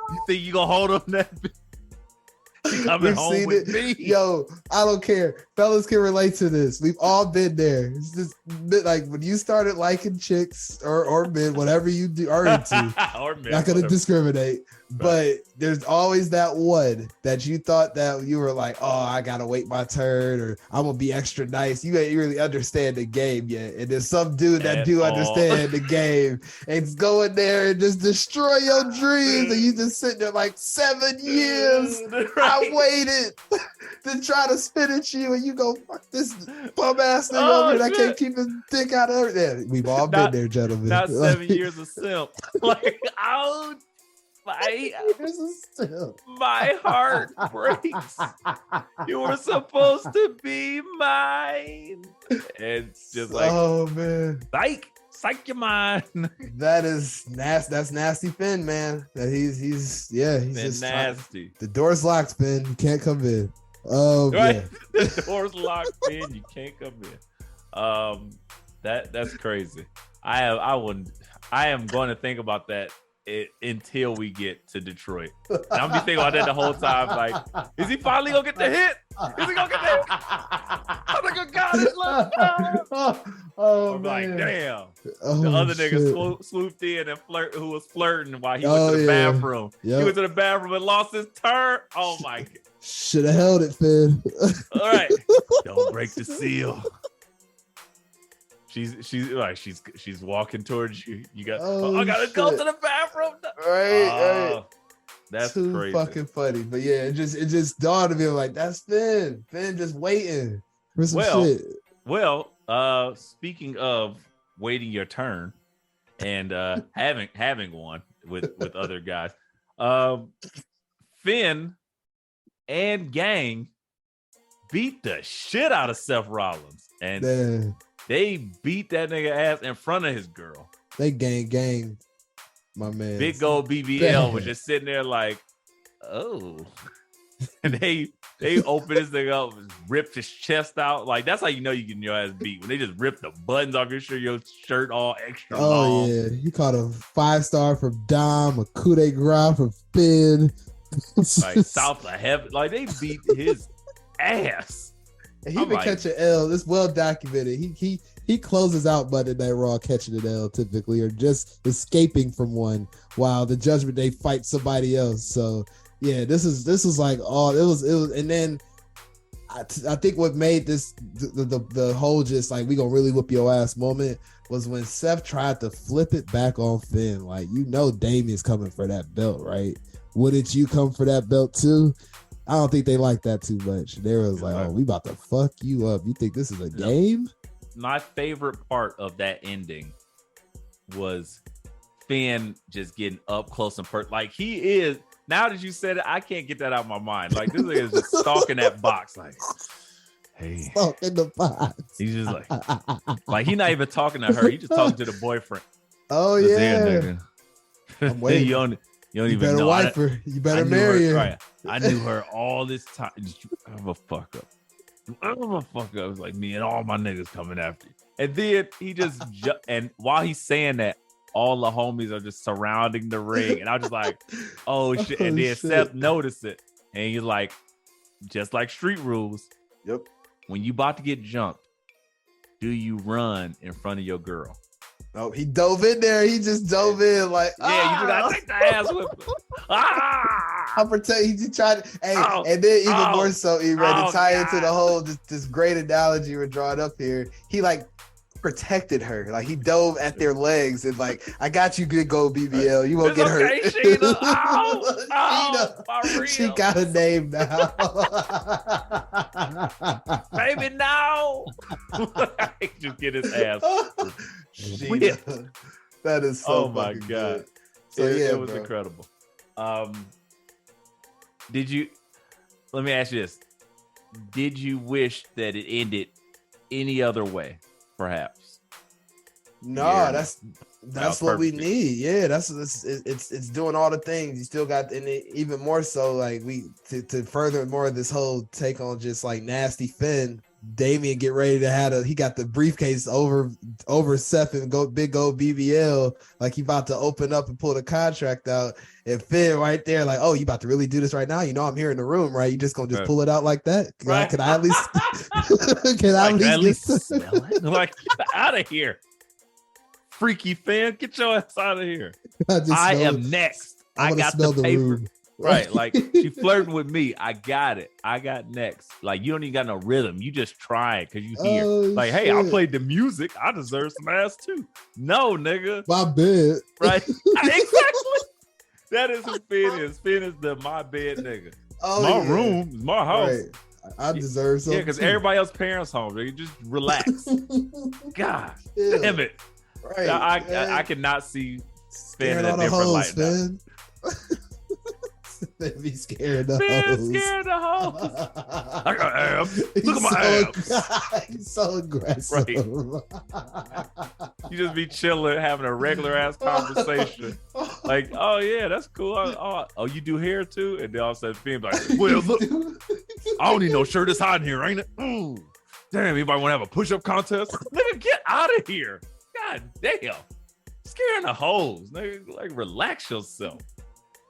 You think you gonna hold on that? Coming home with me. Yo, I don't care. Fellas can relate to this. We've all been there. It's just like when you started liking chicks or men, whatever you do are into. Or men, not gonna discriminate. But there's always that one that you thought that you were like, oh, I gotta wait my turn, or I'm gonna be extra nice. You ain't really understand the game yet. And there's some dude that do understand the game and it's going there and just destroy your dreams. And you just sitting there like 7 years. I waited to try to spit at you, and you go, fuck this bum ass nigga over here that can't keep his dick out of her. We've all been there, gentlemen. Not 7 years of simp. Like, oh, my heart breaks. You were supposed to be mine. And just like, oh man, psych your mind. That's nasty Finn, man. That he's just nasty. The door's locked, Finn. You can't come in. Oh right? Yeah. The door's locked, Finn. You can't come in. That's crazy. I am going to think about that until we get to Detroit. And I'm be thinking about that the whole time. Like, is he finally gonna get the hit? Is he gonna get the hit? I think I got it. I'm like, damn. The other nigga swooped in and who was flirting while he went to the bathroom. Yep. He went to the bathroom and lost his turn. Oh my God. Should have held it, Finn. All right. Don't break the seal. She's walking towards you. You got. I gotta go to the bathroom. Right. That's too crazy. Fucking funny. But yeah, it just dawned on me like that's Finn. Finn just waiting for some shit. Well, speaking of waiting your turn and having one with other guys, Finn and gang beat the shit out of Seth Rollins, and man. They beat that nigga ass in front of his girl. They gang, my man. Big old BBL was just sitting there like, oh. And they opened his thing up, ripped his chest out. Like, that's how you know you getting your ass beat. When they just rip the buttons off your shirt all extra long. Yeah. He caught a 5-star from Dom, a coup de grace from Finn. Like, South of Heaven. Like, they beat his ass. And he been catching L. It's well documented. He closes out Monday Night Raw catching an L typically, or just escaping from one while the Judgment Day fights somebody else. So yeah, this is like all it was. And then I think what made this the whole just like we gonna really whoop your ass moment was when Seth tried to flip it back on Finn. Like, you know, Damien's coming for that belt, right? Wouldn't you come for that belt too? I don't think they like that too much. They was like, "Oh, we about to fuck you up. You think this is a game?" My favorite part of that ending was Finn just getting up close and like he is. Now that you said it, I can't get that out of my mind. Like, this nigga is just stalking that box. Like, hey, stalking the box. He's just like he's not even talking to her. He's just talking to the boyfriend. Oh just yeah, nigga. I'm waiting. you don't even better know. wife her. You better marry her. Right. I knew her all this time. I'm a fuck up. I'm a fuck up. It was like me and all my niggas coming after you. And then he just and while he's saying that, all the homies are just surrounding the ring, and I was just like, "Oh shit!" And then Seth noticed it, and he's like, "Just like street rules, yep. When you about to get jumped, do you run in front of your girl?" Oh, he dove in there. He just dove in like, yeah, you just gotta take the ass with him. I protect. He tried, and then even more so, to tie into the whole this great analogy we're drawing up here. He like protected her, like he dove at their legs and like, I got you, good gold BBL. You won't get hurt. Sheena. Sheena. She got a name now. Baby, no. Just get his ass. Sheena. That is so. Oh my god. Good. So it was incredible. Did you? Let me ask you this: did you wish that it ended any other way? Perhaps. No, that's what we need. Yeah, it's doing all the things. You still got, and even more so, like to further more of this whole take on just like nasty Finn. Damien get ready to he got the briefcase over Seth and big old BBL, like he about to open up and pull the contract out, and Finn right there like, "Oh, you about to really do this right now? You know I'm here in the room, right? You just gonna just pull it out like that? Right. Can I at least at least smell it? Like, get out of here, freaky Finn! Get your ass out of here! I am next. I got the paper." Room. Right, like she flirting with me. I got it. I got next. Like, you don't even got no rhythm. You just try it because you hear. Like, hey, I played the music. I deserve some ass too. No, nigga. My bed. Right. Exactly. That is who Finn is. Finn is the my bed nigga. My room is my house. Right. I deserve something. Yeah, because everybody else parents home. They just relax. God damn it. Right. I cannot see Finn in a different light now. They be scared of hoes. Scared of hoes. I got abs. Look at my abs. He's so aggressive. Right. You just be chilling, having a regular ass conversation. Like, oh yeah, that's cool. Oh, you do hair too? And then all of a sudden, Finn like, well, look, I don't need no shirt. It's hot in here, ain't it? Ooh. Damn, anybody want to have a push-up contest? Nigga, get out of here. God damn. Scaring the hoes. Nigga, like, relax yourself.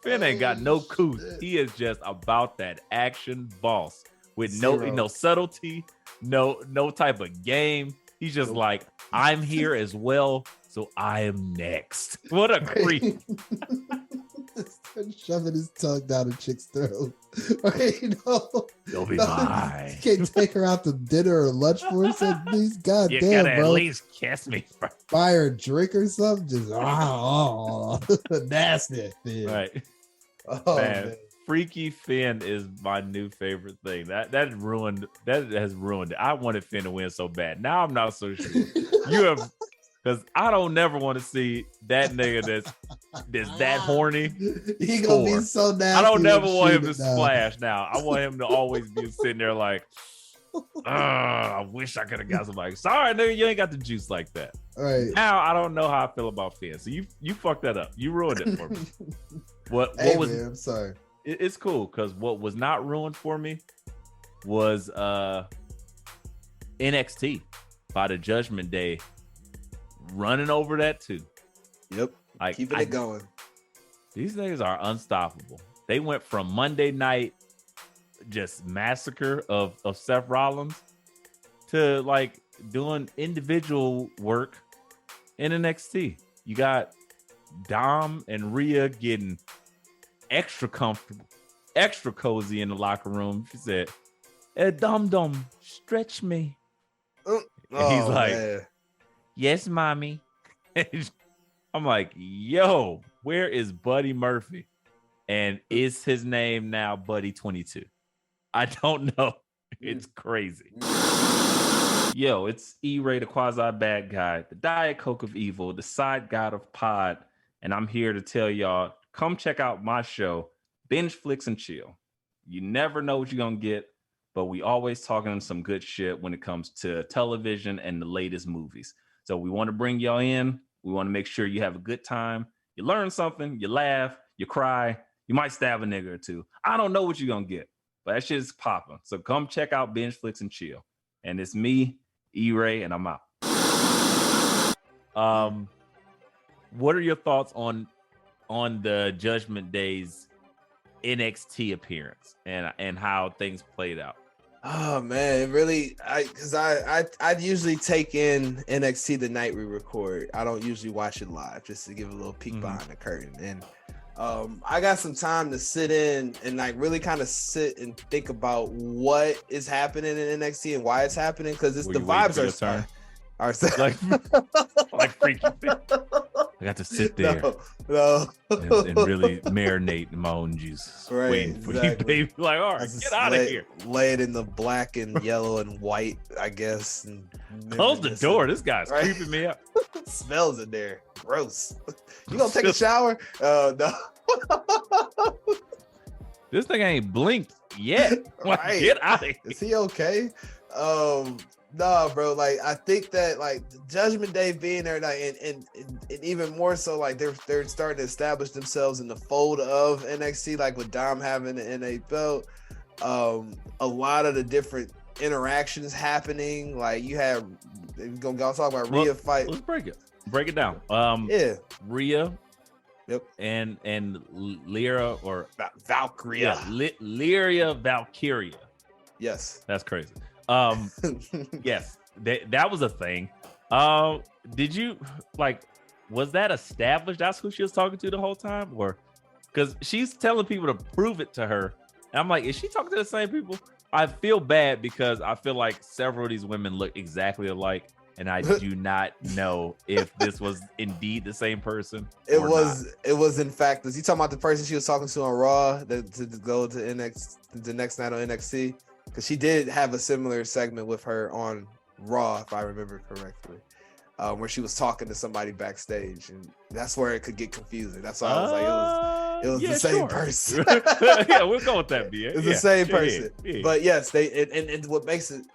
Finn ain't got no couth. He is just about that action boss with no subtlety, no type of game. He's just like, I'm here as well, so I am next. What a creep. Shoving his tongue down a chick's throat. Right, You'll be mine. Can't take her out to dinner or lunch for her. So these goddamn, you gotta bro. at least kiss me. Buy her a drink or something. Just nasty. Finn. Right. Oh, man. Freaky Finn is my new favorite thing. That has ruined it. I wanted Finn to win so bad. Now I'm not so sure. You have, because I don't never want to see that nigga that's that horny. He gonna be so nasty. I don't never want him to splash now. I want him to always be sitting there like, I wish I could have got somebody. Sorry, nigga, you ain't got the juice like that. Right. Now I don't know how I feel about Finn. So you fucked that up. You ruined it for me. What was? Man, I'm sorry. It's cool because what was not ruined for me was NXT by the Judgment Day running over that too. Yep. Like, keeping it going. These niggas are unstoppable. They went from Monday night just massacre of Seth Rollins to like doing individual work in NXT. You got Dom and Rhea getting extra comfortable, extra cozy in the locker room. She said, Dom, stretch me. Oh, And he's like, man. yes, mommy. I'm like, yo, where is Buddy Murphy? And is his name now Buddy 22? I don't know. It's crazy. Yo, it's E-Ray, the quasi bad guy, the Diet Coke of evil, the side god of pod. And I'm here to tell y'all, come check out my show, Binge Flicks and Chill. You never know what you're going to get, but we always talking some good shit when it comes to television and the latest movies. So we want to bring y'all in. We want to make sure you have a good time. You learn something, you laugh, you cry, you might stab a nigga or two. I don't know what you're going to get, but that shit's popping. So come check out Binge Flicks and Chill. And it's me, E-Ray, and I'm out. What are your thoughts on the Judgment Day's NXT appearance and how things played out? Oh man, it really, I usually take in NXT the night we record. I don't usually watch it live, just to give a little peek behind the curtain. And I got some time to sit in and like really kind of sit and think about what is happening in NXT and why it's happening, because it's the vibes are like freaky. I got to sit there no. and really marinate in my own juice. Right, waiting for exactly. you, baby. Like, all right, get out of here. Lay it in the black and yellow and white, I guess. And close the door. This guy's creeping me out. Smells in there. Gross. You gonna take a shower? No. This thing ain't blinked yet. Like, Right. Get out of here. Is he okay? No, bro. Like, I think that like Judgment Day being there, like, and even more so, like they're starting to establish themselves in the fold of NXT, like with Dom having the NA belt. A lot of the different interactions happening. Like you have, we're gonna talk about Rhea fight. Let's break it down. Yeah, Rhea. Yep. And Lyra or Valkyria. Yeah, Lyria Valkyria. Yes. That's crazy. Yes, that was a thing. Did you was that established? That's who she was talking to the whole time, or because she's telling people to prove it to her. And I'm like, is she talking to the same people? I feel bad because I feel like several of these women look exactly alike, and I do not know if this was indeed the same person. It was in fact. Was you talking about the person she was talking to on Raw to go to the next night on NXT? Because she did have a similar segment with her on Raw, if I remember correctly, where she was talking to somebody backstage, and that's where it could get confusing. That's why I was like, it was the same person. Yeah, we'll go with that, BA. It's the same person. Yeah. But yes, and what makes it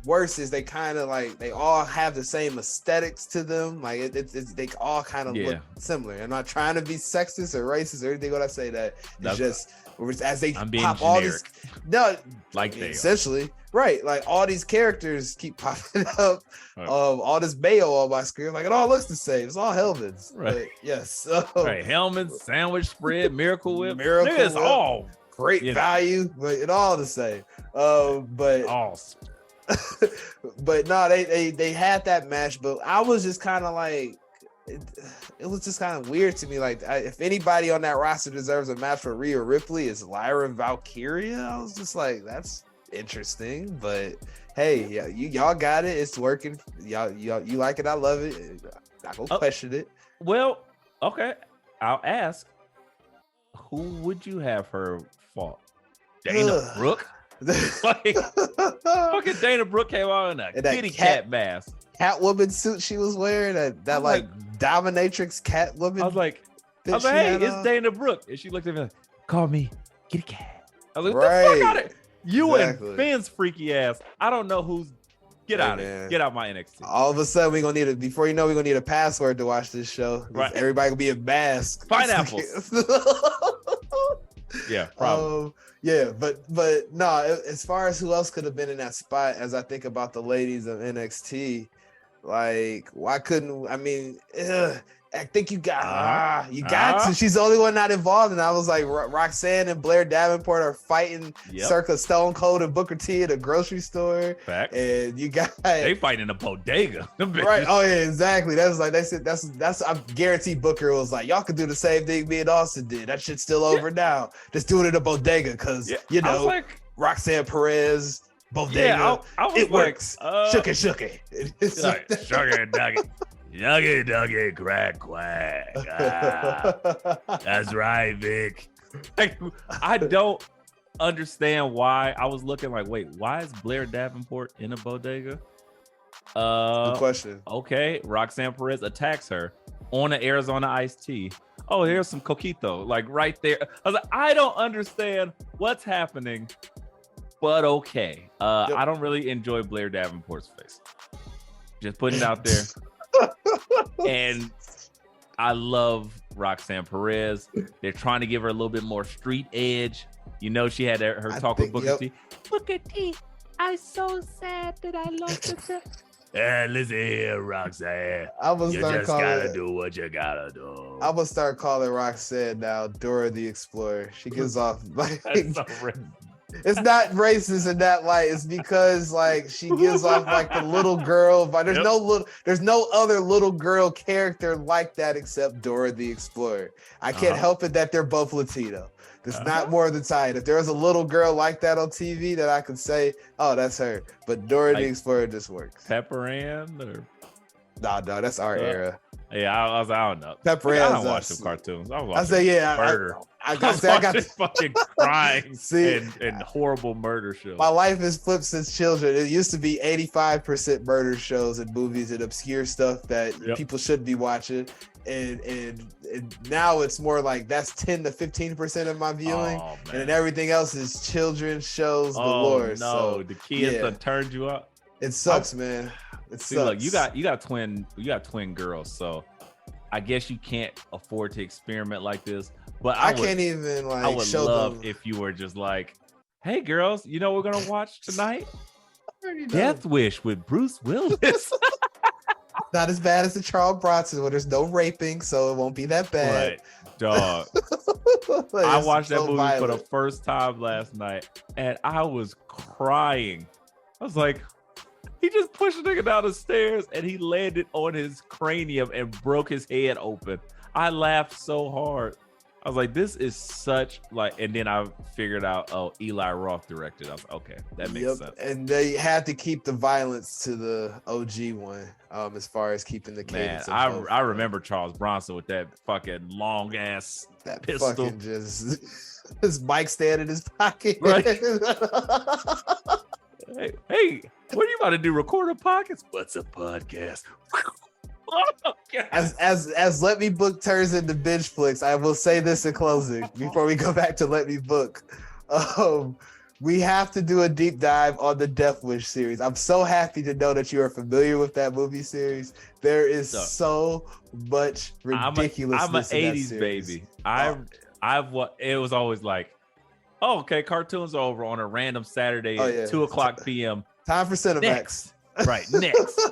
worse is they kind of like they all have the same aesthetics to them. Like it's they all kind of look similar. I'm not trying to be sexist or racist or anything when I say that. It's just as they pop all these, like they essentially right, like all these characters keep popping up, all this mayo on my screen, like it all looks the same. It's all Hellmans, right? But yes, right. Hellmans, sandwich spread, Miracle Whip, it's all great value, but it all the same. But awesome. But no, they had that match, but I was just kind of like. It was just kind of weird to me. Like, if anybody on that roster deserves a match for Rhea Ripley, it's Lyra Valkyria. I was just like, that's interesting. But hey, yeah, y'all got it. It's working. Y'all, you like it. I love it. Not gonna question it. Well, okay. I'll ask. Who would you have her fought? Dana Brooke? Like, fucking Dana Brooke came out in a kitty cat mask. Catwoman suit she was wearing, that like dominatrix Catwoman. I was like, hey, it's Dana Brooke. And she looked at me like, call me kitty cat. I was like, what the fuck out of it? You and Finn's freaky ass. I don't know who's. Get out of here. Get out my NXT. All of a sudden, we're going to need before you know, we're going to need a password to watch this show. Right. Everybody will be a mask. Pineapples. Yeah, probably. Yeah, but no, as far as who else could have been in that spot, as I think about the ladies of NXT, like, why couldn't, I mean, I think you got to. She's the only one not involved. And I was like, Roxanne and Blair Davenport are fighting circa Stone Cold and Booker T at a grocery store. Fact. And you got they fighting in a bodega. Right. Oh yeah, exactly. That's like they said. That's I guarantee Booker was like, y'all could do the same thing me and Austin did. That shit's still over now. Just do it in a bodega because you know, like, Roxanne Perez, Bodega. I was It like, works. Shook it. It's Like, sugar nugget. Nugget, nugget, quack, quack. Ah, that's right, Vic. like, I don't understand why. I was looking like, wait, why is Blair Davenport in a bodega? Good question. Okay, Roxanne Perez attacks her on an Arizona iced tea. Oh, here's some coquito, like right there. I was like, I don't understand what's happening, but okay. I don't really enjoy Blair Davenport's face. Just putting it out there. And I love Roxanne Perez. They're trying to give her a little bit more street edge. You know, she had her talk with Booker T. Booker T, I'm so sad that I lost it. Listen here, Roxanne. You just gotta do what you gotta do. I'm gonna start calling Roxanne now Dora the Explorer. She gives off like That's so it's not racist in that light. It's because like she gives off like the little girl, but there's no other little girl character like that except Dora the Explorer. I can't help it that they're both Latino. There's not more than tight. If there was a little girl like that on TV that I could say, oh, that's her. But Dora the Explorer just works. Pepper Ann or No, that's our era. yeah, I don't know. Pepper I Ann's don't watch us. some cartoons. I say murder. I got fucking crying See, and horrible murder shows. my life has flipped since children. It used to be 85% murder shows and movies and obscure stuff that people shouldn't be watching. And now it's more like that's 10 to 15% of my viewing, and then everything else is children's shows galore. No, so the kids done turned you up. It sucks, man. It sucks. Look, you got twin girls, so I guess you can't afford to experiment like this. But I can't even like. I would show love them. if you were just like, "Hey, girls, you know what we're gonna watch tonight? Death Wish with Bruce Willis." Not as bad as the Charles Bronson, where there's no raping, so it won't be that bad. Right, dog. I watched that movie for the first time last night, and I was crying. I was like, he just pushed a nigga down the stairs, and he landed on his cranium and broke his head open. I laughed so hard. I was like, this is such like, and then I figured out, oh, Eli Roth directed. I was like, okay, that makes sense. And they had to keep the violence to the OG one, as far as keeping the cadence. Man, I remember Charles Bronson with that fucking long ass pistol. Fucking just his mic stand in his pocket. Right. hey, what are you about to do? Record a podcast? What's a podcast? Oh, as Let Me Book turns into binge flicks, I will say this in closing before we go back to Let Me Book. We have to do a deep dive on the Death Wish series. I'm so happy to know that you are familiar with that movie series. There is so much ridiculousness. I'm an in 80s that baby. It was always like, oh, okay, cartoons are over on a random Saturday at 2:00 p.m. Time for Cinemax. Next. Right, next.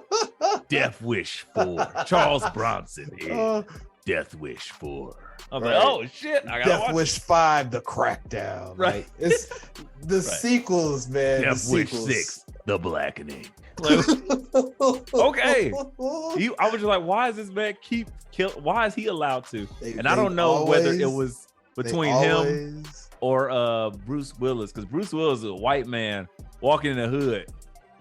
Death Wish 4. Charles Bronson in Death Wish 4. I was like, oh shit, I gotta Death watch Wish 5, The Crackdown. Right. Like, it's the sequels, man. Death the Wish sequels. 6, The Blackening. Like, okay. I was just like, why is this man keep kill? Why is he allowed to? And I don't know whether it was between him or Bruce Willis, because Bruce Willis is a white man walking in the hood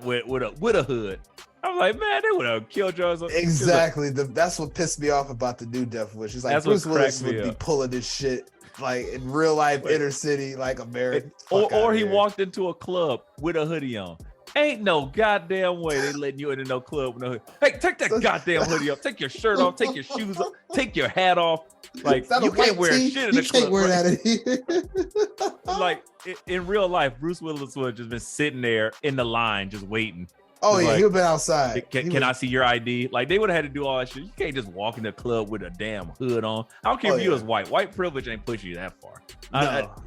with a hood. I was like, man, they would have killed yours. Exactly. That's what pissed me off about the new Death Wish. It's like Bruce Willis would be pulling this shit like in real life, inner city, like American. Or he walked into a club with a hoodie on. Ain't no goddamn way they letting you into no club with no hoodie. Hey, take that goddamn hoodie off. Take your shirt off. Take your shoes off. Take your hat off. Like, you can't wear shit in the club. You can't wear that in here. Like, in real life, Bruce Willis would have just been sitting there in the line just waiting. Oh, yeah, like, he would have been outside. Can I see your ID? Like, they would have had to do all that shit. You can't just walk in the club with a damn hood on. I don't care if you was white. White privilege ain't push you that far.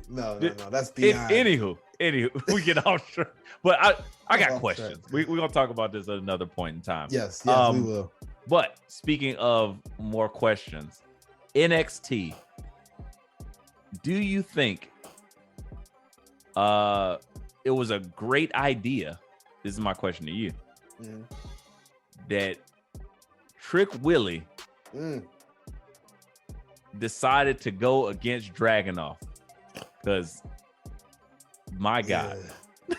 No. That's beyond. Anywho, we get off track. But I got questions. We're going to talk about this at another point in time. Yes, we will. But speaking of more questions, NXT, do you think it was a great idea? This is my question to you. Mm-hmm. That Trick Willie decided to go against Dragunov, because my God.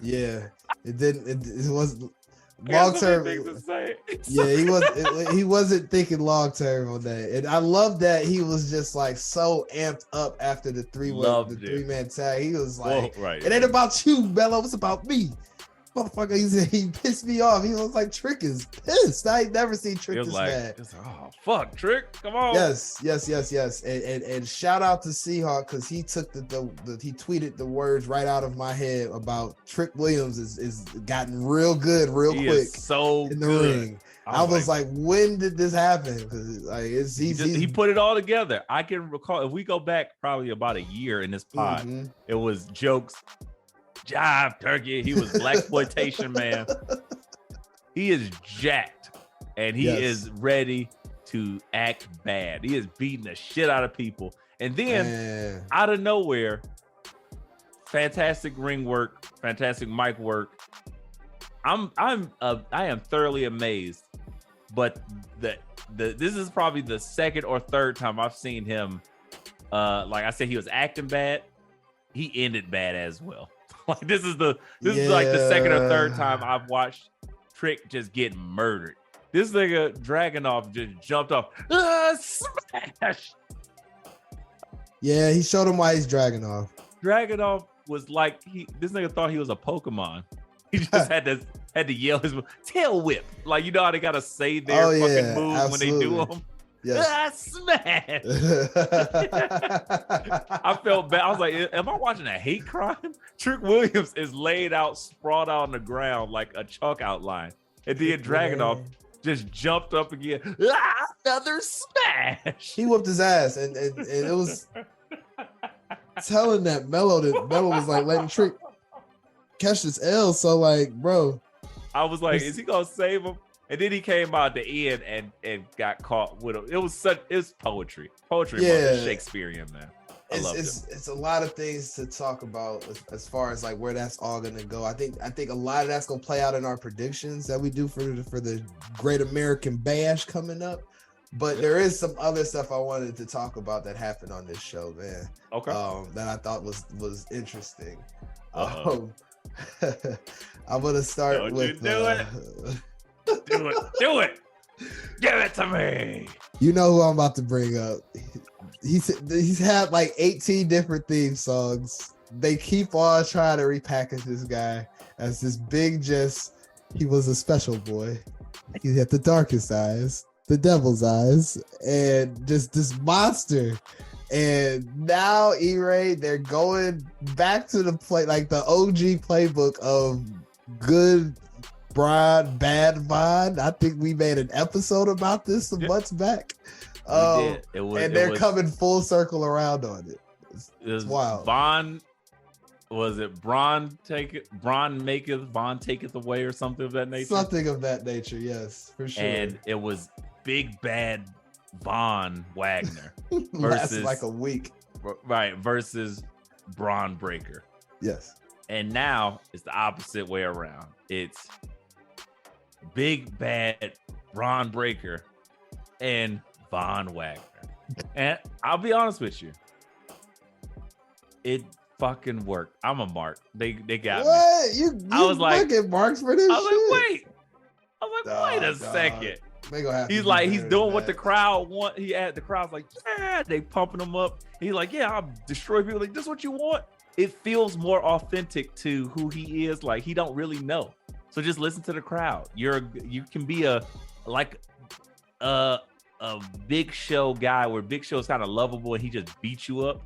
Yeah. It didn't. It wasn't Got long so term. many things to say. Yeah, he wasn't thinking long term on that, and I love that he was just like so amped up after the three-man tag. He was like, Right. "It ain't about you, Bello. It's about me." Motherfucker, he pissed me off. He was like, Trick is pissed. I ain't never seen Trick this mad. It's like, oh fuck, Trick, come on. Yes. And shout out to Seahawk because he took he tweeted the words right out of my head about Trick Williams is gotten real good real He quick is so in the good. ring. I was like, when did this happen? Because like he put it all together. I can recall if we go back probably about a year in this pod, it was jokes. Jive turkey. He was blaxploitation man. He is jacked and he is ready to act bad. He is beating the shit out of people. And then out of nowhere, fantastic ring work, fantastic mic work. I am thoroughly amazed. But this is probably the second or third time I've seen him. Like I said, he was acting bad. He ended bad as well. Like this is like the second or third time I've watched Trick just get murdered. This nigga Dragunov just jumped off. Smash! Yeah, he showed him why he's Dragunov. Dragunov was like this nigga thought he was a Pokemon. He just had to yell his tail whip. Like you know how they gotta say their fucking moves when they do them. Yes. Smash! I felt bad. I was like, am I watching a hate crime? Trick Williams is laid out, sprawled out on the ground like a chalk outline. And then Dragunov just jumped up again. Another smash! He whooped his ass. And it was telling that Mello was like letting Trick catch this L. So like, bro. I was like, is he gonna save him? And then he came out at the end and got caught with him. It's poetry. Poetry, it's Shakespearean, man. It's a lot of things to talk about as far as like where that's all gonna go. I think a lot of that's gonna play out in our predictions that we do for the Great American Bash coming up. But there is some other stuff I wanted to talk about that happened on this show, man. Okay. That I thought was interesting. I'm gonna start with. Do it. Give it to me. You know who I'm about to bring up. He's had like 18 different theme songs. They keep on trying to repackage this guy as this big he was a special boy. He had the darkest eyes, the devil's eyes, and just this monster. And now E-Ray, they're going back to the the OG playbook of good Brian, bad Vaughn. I think we made an episode about this some months back. And they're coming full circle around on it. It's wild. Vaughn, was it Braun taketh away or something of that nature? Something of that nature, yes, for sure. And it was big bad Von Wagner versus like a week. Right, versus Braun Breaker. Yes. And now it's the opposite way around. It's big bad Braun Breaker and Von Wagner. And I'll be honest with you, it fucking worked. I'm a mark. They got what? me. You I was like marks for this. I was like, wait a second. He's doing what the crowd want. The crowd's like, yeah, they pumping him up. He's like, yeah, I'll destroy people. Like, this is what you want. It feels more authentic to who he is. Like he don't really know. So just listen to the crowd. You can be a Big Show guy where Big Show's kind of lovable and he just beats you up.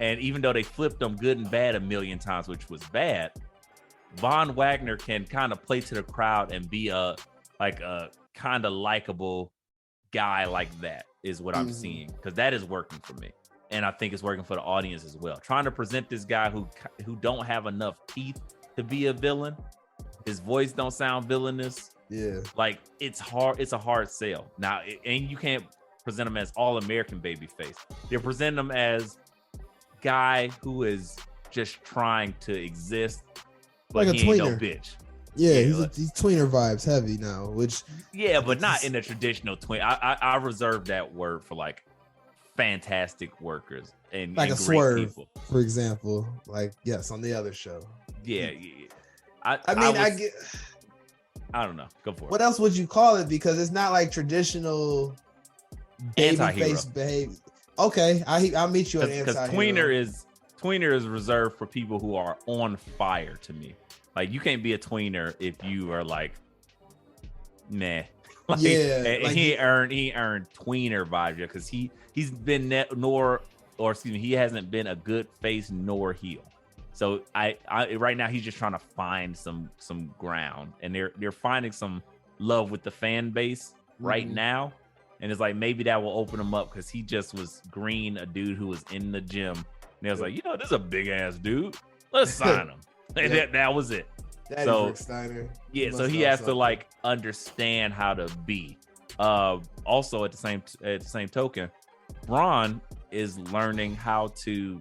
And even though they flipped him good and bad a million times, which was bad, Von Wagner can kind of play to the crowd and be a kind of likable guy like that is what I'm seeing, because that is working for me. And I think it's working for the audience as well. Trying to present this guy who don't have enough teeth to be a villain. His voice don't sound villainous. Yeah. Like it's hard. It's a hard sell. Now, and you can't present him as all-American babyface. They're presenting him as guy who is just trying to exist, but like he a ain't tweener. no bitch. Yeah, he's tweener vibes heavy now, which but not in the traditional tween. I reserve that word for like fantastic workers and like and a great Swerve, people. for example. Like yes, on the other show. Yeah. I get. I don't know. Go for it. What else would you call it? Because it's not like traditional babyface behavior. Okay, I'll meet you at because anti-hero. tweener is reserved for people who are on fire. To me, like you can't be a tweener if you are like, nah. Like, yeah, like he earned tweener vibes because he's been he hasn't been a good face nor heel. So I right now he's just trying to find some ground, and they're finding some love with the fan base right now, and it's like maybe that will open him up because he just was green, a dude who was in the gym, and they was like, this is a big ass dude, let's sign him, and that was it. So Rick Steiner. So he has to like understand how to be. Also at the same token, Braun is learning how to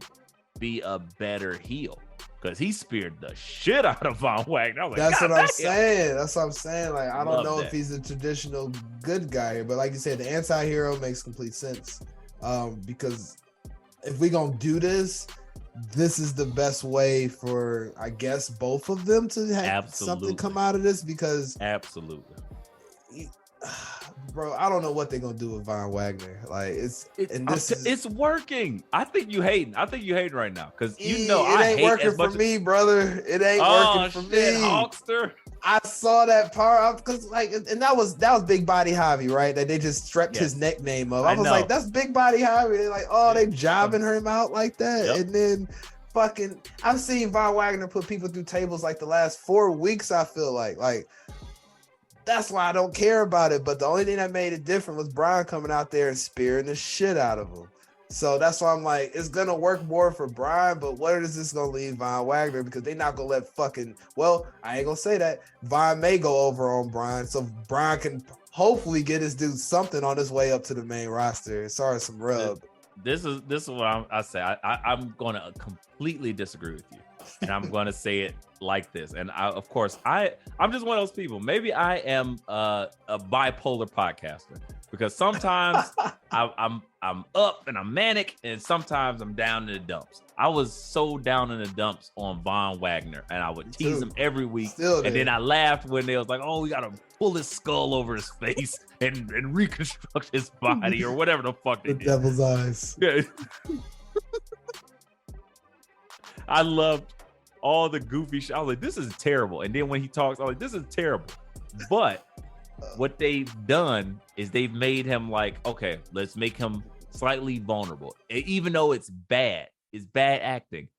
be a better heel because he speared the shit out of Von Wagner. That's what I'm saying. Like, I don't know if he's a traditional good guy here, but like you said, the anti-hero makes complete sense. Because if we gonna do this is the best way for, I guess, both of them to have something come out of this, because absolutely. Bro, I don't know what they're gonna do with Von Wagner. Like it's working. I think you hating right now because it ain't working for me, brother. It ain't working for me. Hulkster. I saw that part because and that was Big Body Javi, right? That they just strapped his nickname up. I was like, that's Big Body Javi. They're like, they jobbing him out like that, and then I've seen Von Wagner put people through tables like the last 4 weeks. I feel like. That's why I don't care about it. But the only thing that made it different was Brian coming out there and spearing the shit out of him. So that's why I'm like, it's going to work more for Brian, but where is this going to leave Von Wagner? Because they're not going to let I ain't going to say that. Von may go over on Brian, so Brian can hopefully get his dude something on his way up to the main roster. Sorry, some rub. This is what I say. I'm going to completely disagree with you. And I'm going to say it like this. And I'm just one of those people. Maybe I am a bipolar podcaster because sometimes I'm up and I'm manic, and sometimes I'm down in the dumps. I was so down in the dumps on Von Wagner, and I would tease him every week. And then I laughed when they was like, we got to pull his skull over his face and reconstruct his body or whatever the fuck they did. Devil's eyes. Yeah. I loved all the goofy shit. I was like, this is terrible. And then when he talks, I was like, this is terrible. But what they've done is they've made him like, okay, let's make him slightly vulnerable. Even though it's bad acting,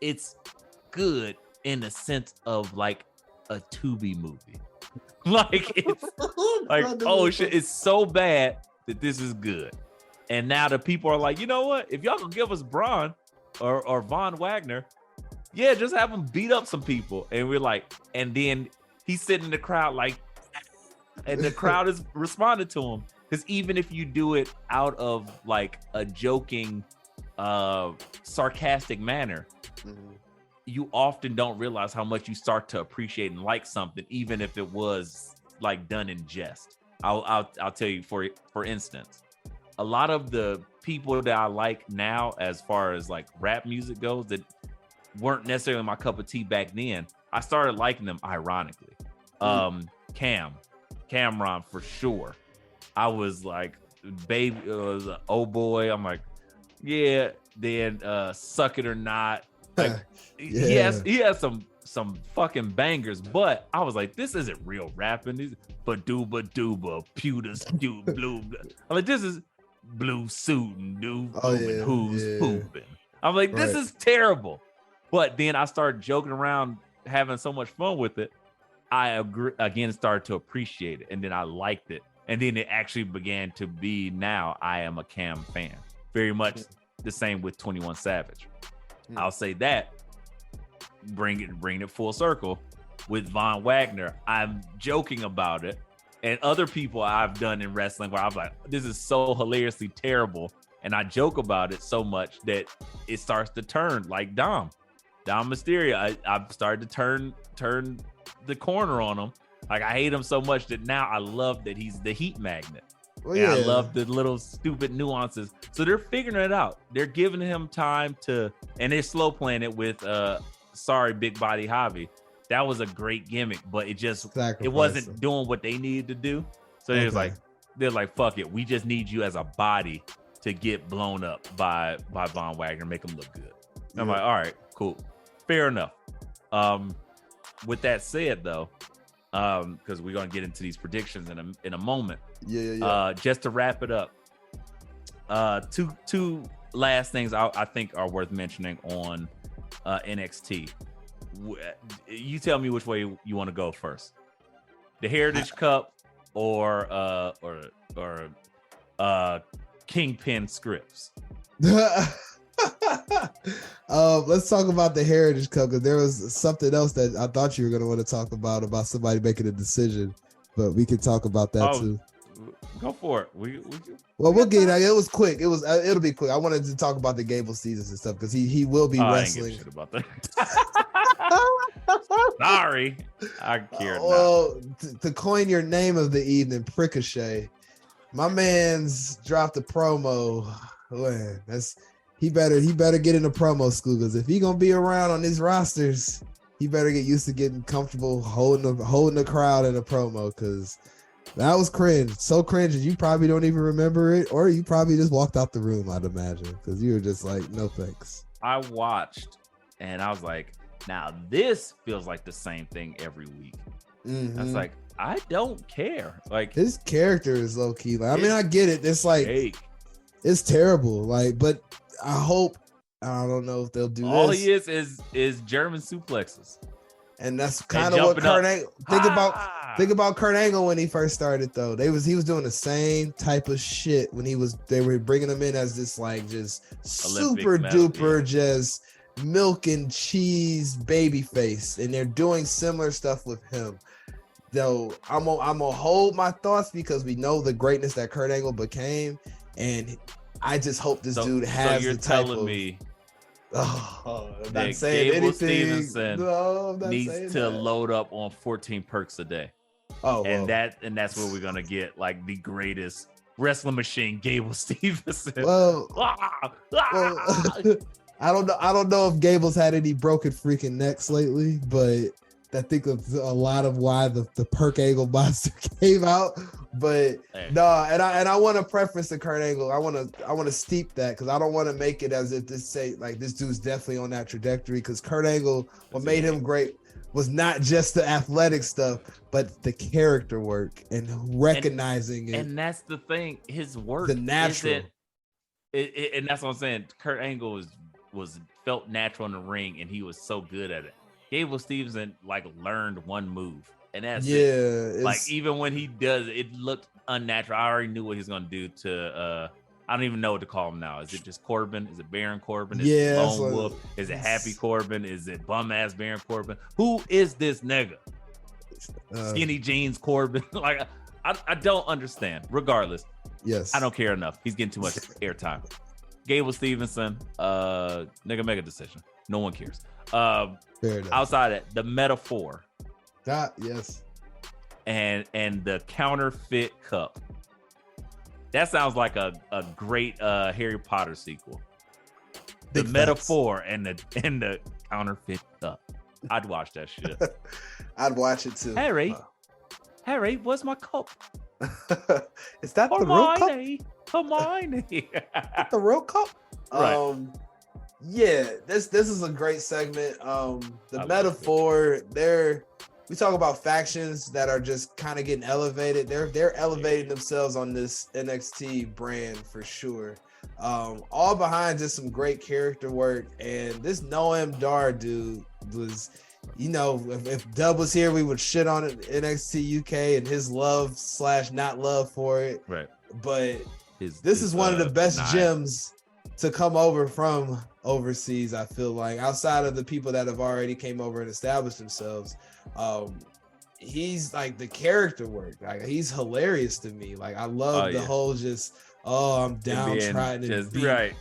it's good in the sense of like a Tubi movie. Like it's like, oh shit, it's so bad that this is good. And now the people are like, you know what? If y'all gonna give us Braun or Von Wagner, yeah, just have him beat up some people. And we're like, and then he's sitting in the crowd like, and the crowd is responding to him. Because even if you do it out of like a joking, sarcastic manner, you often don't realize how much you start to appreciate and like something, even if it was like done in jest. I'll tell you, for instance, a lot of the people that I like now, as far as like rap music goes, that weren't necessarily my cup of tea back then, I started liking them ironically. Cameron for sure. I was like, baby, oh boy. I'm like, yeah. Then Suck It or Not. Like, he has some fucking bangers, but I was like, this isn't real rapping. These Badooba Dooba, Pewters, Blue. I'm like, this is blue suit and dude who's pooping. I'm like, this is terrible. But then I started joking around, having so much fun with it. I started to appreciate it, and then I liked it, and then it actually began to be. Now I am a Cam fan, very much the same with 21 Savage. I'll say that. Bring it full circle with Von Wagner. I'm joking about it, and other people I've done in wrestling where I'm like, this is so hilariously terrible, and I joke about it so much that it starts to turn like Dom Mysterio. I've started to turn the corner on him. Like, I hate him so much that now I love that he's the heat magnet. I love the little stupid nuances. So they're figuring it out. They're giving him time to, and they're slow playing it with sorry, Big Body Javi. that was a great gimmick, but it Sacrifice wasn't them. doing what they needed to do. So Okay. they're like, fuck it, we just need you as a body to get blown up by Von Wagner, make him look good. And I'm Yeah. like, all right, cool, fair enough. With that said, though, because we're gonna get into these predictions in a moment. Yeah. Just to wrap it up, two last things I think are worth mentioning on NXT. You tell me which way you want to go first. The Heritage Cup or Kingpin scripts. Let's talk about the Heritage Cup, because there was something else that I thought you were going to want to talk about somebody making a decision, but we can talk about that too. Go for it. We'll get it. It was quick. It'll be quick. I wanted to talk about the Gable seasons and stuff because he will be wrestling. I ain't give a shit about that. Sorry, I care not. Well, to coin your name of the evening, Ricochet, my man's dropped a promo. Man, he better get into promo school, because if he gonna be around on these rosters, he better get used to getting comfortable holding the crowd in a promo, because that was cringe. So cringe that you probably don't even remember it, or you probably just walked out the room, I'd imagine, because you were just like, no thanks. I watched and I was like, now this feels like the same thing every week. Mm-hmm. I was like, I don't care. Like, his character is low key. Like, I mean, I get it. It's like fake. It's terrible. Like, but I don't know if they'll do All this. he is German suplexes. And that's kind of what Kurt Angle think about Kurt Angle when he first started, though. He was doing the same type of shit when they were bringing him in as this like just Olympic super medal, duper yeah. just milk and cheese baby face, and they're doing similar stuff with him. Though I'm gonna hold my thoughts, because we know the greatness that Kurt Angle became, and I just hope this dude has so you're the type telling of. me I'm that not saying Gable anything. Stevenson No, I'm not needs saying to that. load up on 14 perks a day. Oh, And well. that's where we're gonna get like the greatest wrestling machine, Gable Stevenson. Well, Ah! I don't know if Gable's had any broken freaking necks lately, but I think that's a lot of why the Perk Angle monster came out. But Hey. no, and I want to preference the Kurt Angle. I want to steep that, because I don't want to make it as if this dude's definitely on that trajectory. Because Kurt Angle, what made him great was not just the athletic stuff, but the character work and recognizing it. And that's the thing. His work, The natural. and that's what I'm saying. Kurt Angle was felt natural in the ring, and he was so good at it. Gable Stevenson like learned one move, and that's it. Like, even when he does it looked unnatural. I already knew what he's gonna do to I don't even know what to call him now. Is it just Corbin? Is it Baron Corbin? Is it Lone Wolf? Is it Happy Corbin? Is it bum ass Baron Corbin? Who is this nigga? Skinny jeans Corbin? Like, I don't understand. Regardless, yes, I don't care enough. He's getting too much airtime. Gable Stevenson, nigga, make a decision. No one cares. Fair enough. Outside of the metaphor Yes. and the counterfeit cup. That sounds like a great Harry Potter sequel. The Big metaphor and the counterfeit cup. I'd watch that shit. I'd watch it too. Harry, where's my cup? Is that the real cup? Hermione. The real cup? Right. Yeah, this is a great segment. The I metaphor, we talk about factions that are just kind of getting elevated. They're elevating themselves on this NXT brand for sure. All behind just some great character work. And this Noam Dar dude was, if Dub was here, we would shit on it, NXT UK and his love / not love for it. Right. But this is one of the best gems to come over from overseas. I feel like, outside of the people that have already came over and established themselves, he's like the character work. Like, he's hilarious to me. Like, I love the whole just, I'm downtrodden and beat. Right.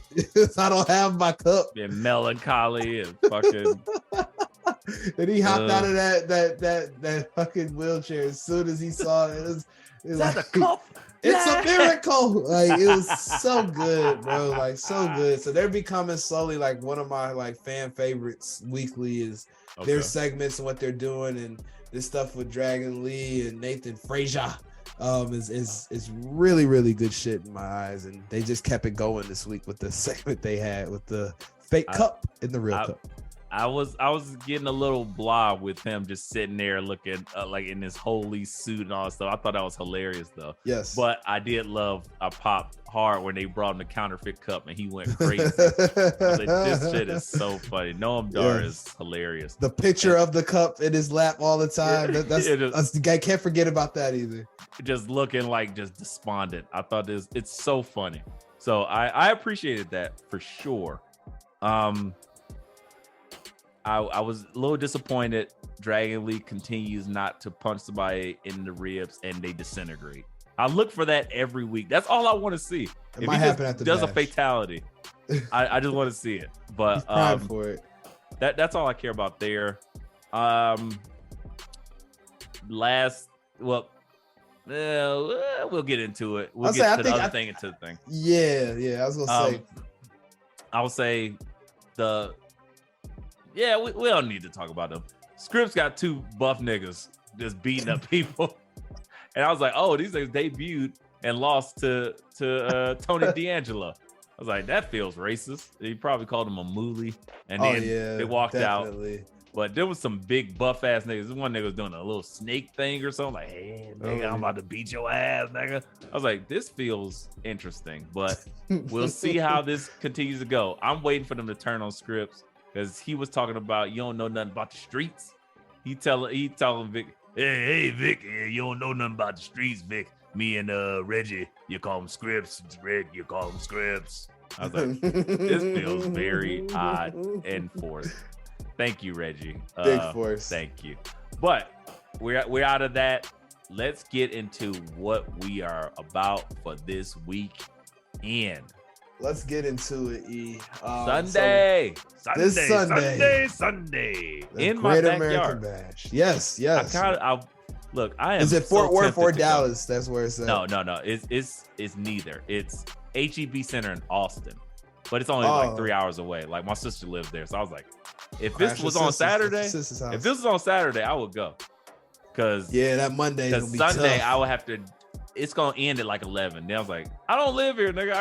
I don't have my cup. And melancholy and fucking And he hopped out of that fucking wheelchair as soon as he saw it. It was That's like, a cup. it's a miracle. Like, it was so good, bro. Like, so good. So they're becoming slowly like one of my like fan favorites weekly is their segments and what they're doing, and this stuff with Dragon Lee and Nathan Frazier is really, really good shit in my eyes. And they just kept it going this week with the segment they had with the fake cup and the real cup. I was getting a little blah with him just sitting there looking like in his holy suit and all that stuff. I thought that was hilarious though. Yes. But I popped hard when they brought him the counterfeit cup and he went crazy. I was like, this shit is so funny. Noam Dar is hilarious. The picture of the cup in his lap all the time. That's the guy. Can't forget about that either. Just looking like just despondent. I thought it's so funny. So I appreciated that for sure. I was a little disappointed. Dragon Lee continues not to punch somebody in the ribs and they disintegrate. I look for that every week. That's all I want to see. It might happen at the does bash. A fatality. I just want to see it. But for it. That's all I care about there. We'll get into it. We'll get to the other thing into the thing. Yeah. I was gonna say. I would say we don't need to talk about them. Scripps got two buff niggas just beating up people. And I was like, oh, these niggas debuted and lost to Tony D'Angelo. I was like, that feels racist. He probably called him a moolie. And then they walked definitely out. But there was some big buff ass niggas. One nigga was doing a little snake thing or something. Like, hey, nigga, I'm about to beat your ass, nigga. I was like, this feels interesting. But we'll see how this continues to go. I'm waiting for them to turn on Scripps. Because he was talking about you don't know nothing about the streets. He telling Vic, hey Vic, you don't know nothing about the streets, Vic. Me and Reggie, you call him Scripps. Rick, you call him Scripps. I was like, this feels very odd and forced. Thank you, Reggie. Big force. Thank you. But we're out of that. Let's get into what we are about for this week. And let's get into it, E. Sunday. In my backyard. American Bash. Yes. I am. Is it Fort Worth or Dallas? That's where it's at. No. It's neither. It's HEB Center in Austin, but it's only like 3 hours away. Like my sister lives there, so I was like, if this was on Saturday, I would go. Cause that Monday. Because Sunday I would have to. It's gonna end at like 11. Then I was like, I don't live here, nigga.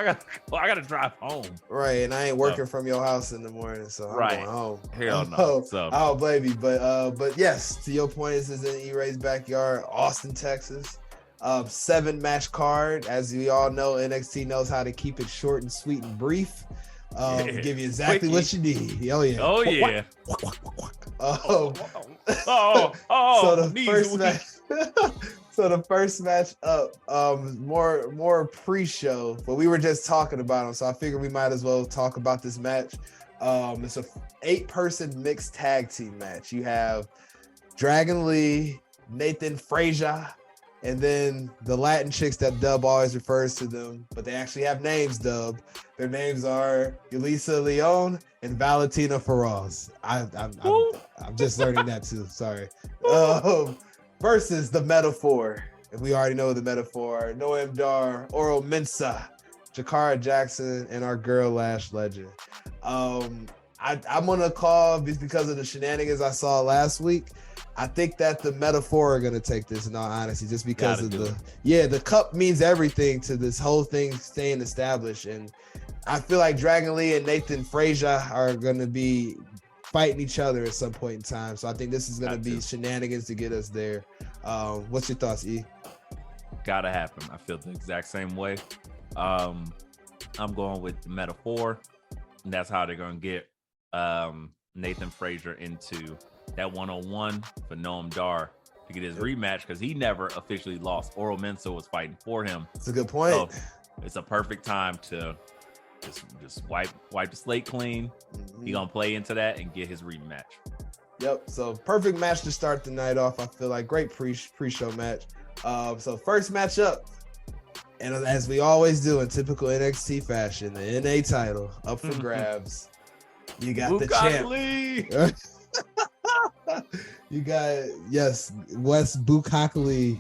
I gotta drive home. Right, and I ain't working from your house in the morning, so I'm going home. Hell no. So I don't blame you, but yes, to your point, this is in E-Ray's backyard, Austin, Texas. 7-match card. As we all know, NXT knows how to keep it short and sweet and brief. Give you exactly what you need. Oh yeah. So the first match. So the first match up, more pre-show, but we were just talking about them, so I figured we might as well talk about this match. It's a 8-person mixed tag team match. You have Dragon Lee, Nathan Frazier, and then the Latin chicks that Dub always refers to them, but they actually have names, Dub. Their names are Yulisa Leon and Valentina Feroz. I'm just learning that too. Sorry. Versus the Metaphor. If we already know the Metaphor, Noam Dar, Oro Mensah, Jakara Jackson, and our girl Lash Legend. I'm gonna call because of the shenanigans I saw last week. I think that the Metaphor are gonna take this in all honesty, just because of the cup means everything to this whole thing staying established, and I feel like Dragon Lee and Nathan Frazier are gonna be fighting each other at some point in time. So I think this is going to be shenanigans to get us there. What's your thoughts, E? Gotta happen. I feel the exact same way. I'm going with the Metaphor. And that's how they're going to get Nathan Frazier into that one-on-one for Noam Dar to get his rematch, because he never officially lost. Oro Mensah was fighting for him. That's a good point. So it's a perfect time to just wipe the slate clean. He gonna play into that and get his rematch. Yep. So perfect match to start the night off. I feel like great pre-show match. So first match up, and as we always do in typical NXT fashion, the NA title up for grabs. You got the champ. You got Wes Bukakali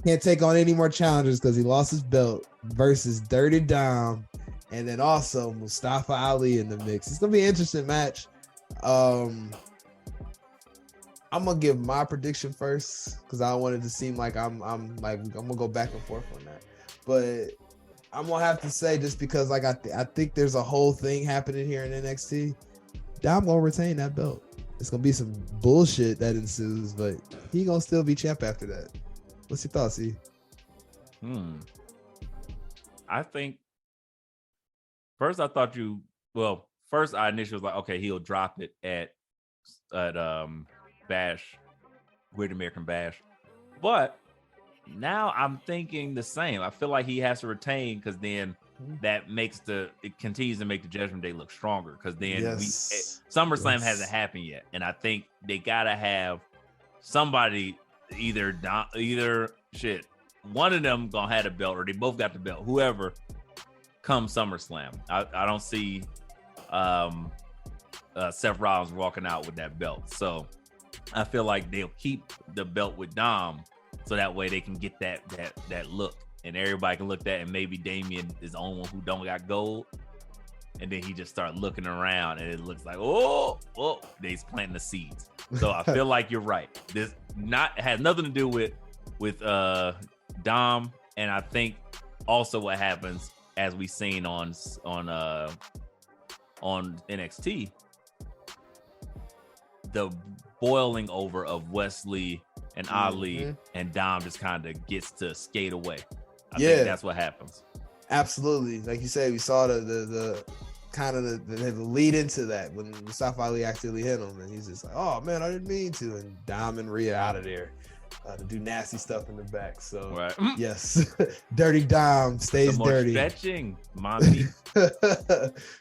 can't take on any more challengers because he lost his belt versus Dirty Dom, and then also Mustafa Ali in the mix. It's gonna be an interesting match. I'm gonna give my prediction first because I don't want it to seem like I'm gonna go back and forth on that, but I'm gonna have to say just because like I think there's a whole thing happening here in NXT. Dom gonna retain that belt. It's gonna be some bullshit that ensues, but he gonna still be champ after that. What's your thoughts, E? I think first I initially was like, okay, he'll drop it at Bash, Great American Bash, but now I'm thinking the same. I feel like he has to retain because then that it continues to make the Judgment Day look stronger because then SummerSlam hasn't happened yet, and I think they gotta have somebody either one of them gonna have a belt or they both got the belt. Whoever comes SummerSlam, I don't see Seth Rollins walking out with that belt, so I feel like they'll keep the belt with Dom so that way they can get that look. And everybody can look at that, and maybe Damian is the only one who don't got gold. And then he just start looking around, and it looks like, they's planting the seeds. So I feel like you're right. This has nothing to do with Dom, and I think also what happens as we seen on NXT, the boiling over of Wesley and Ali and Dom just kind of gets to skate away. I think that's what happens. Absolutely. Like you said, we saw the kind of the lead into that when Mustafa Ali actually hit him, and he's just like, oh man, I didn't mean to. And Dom and Rhea out of there to do nasty stuff in the back. So yes, Dirty Dom stays dirty. Stretching, mommy.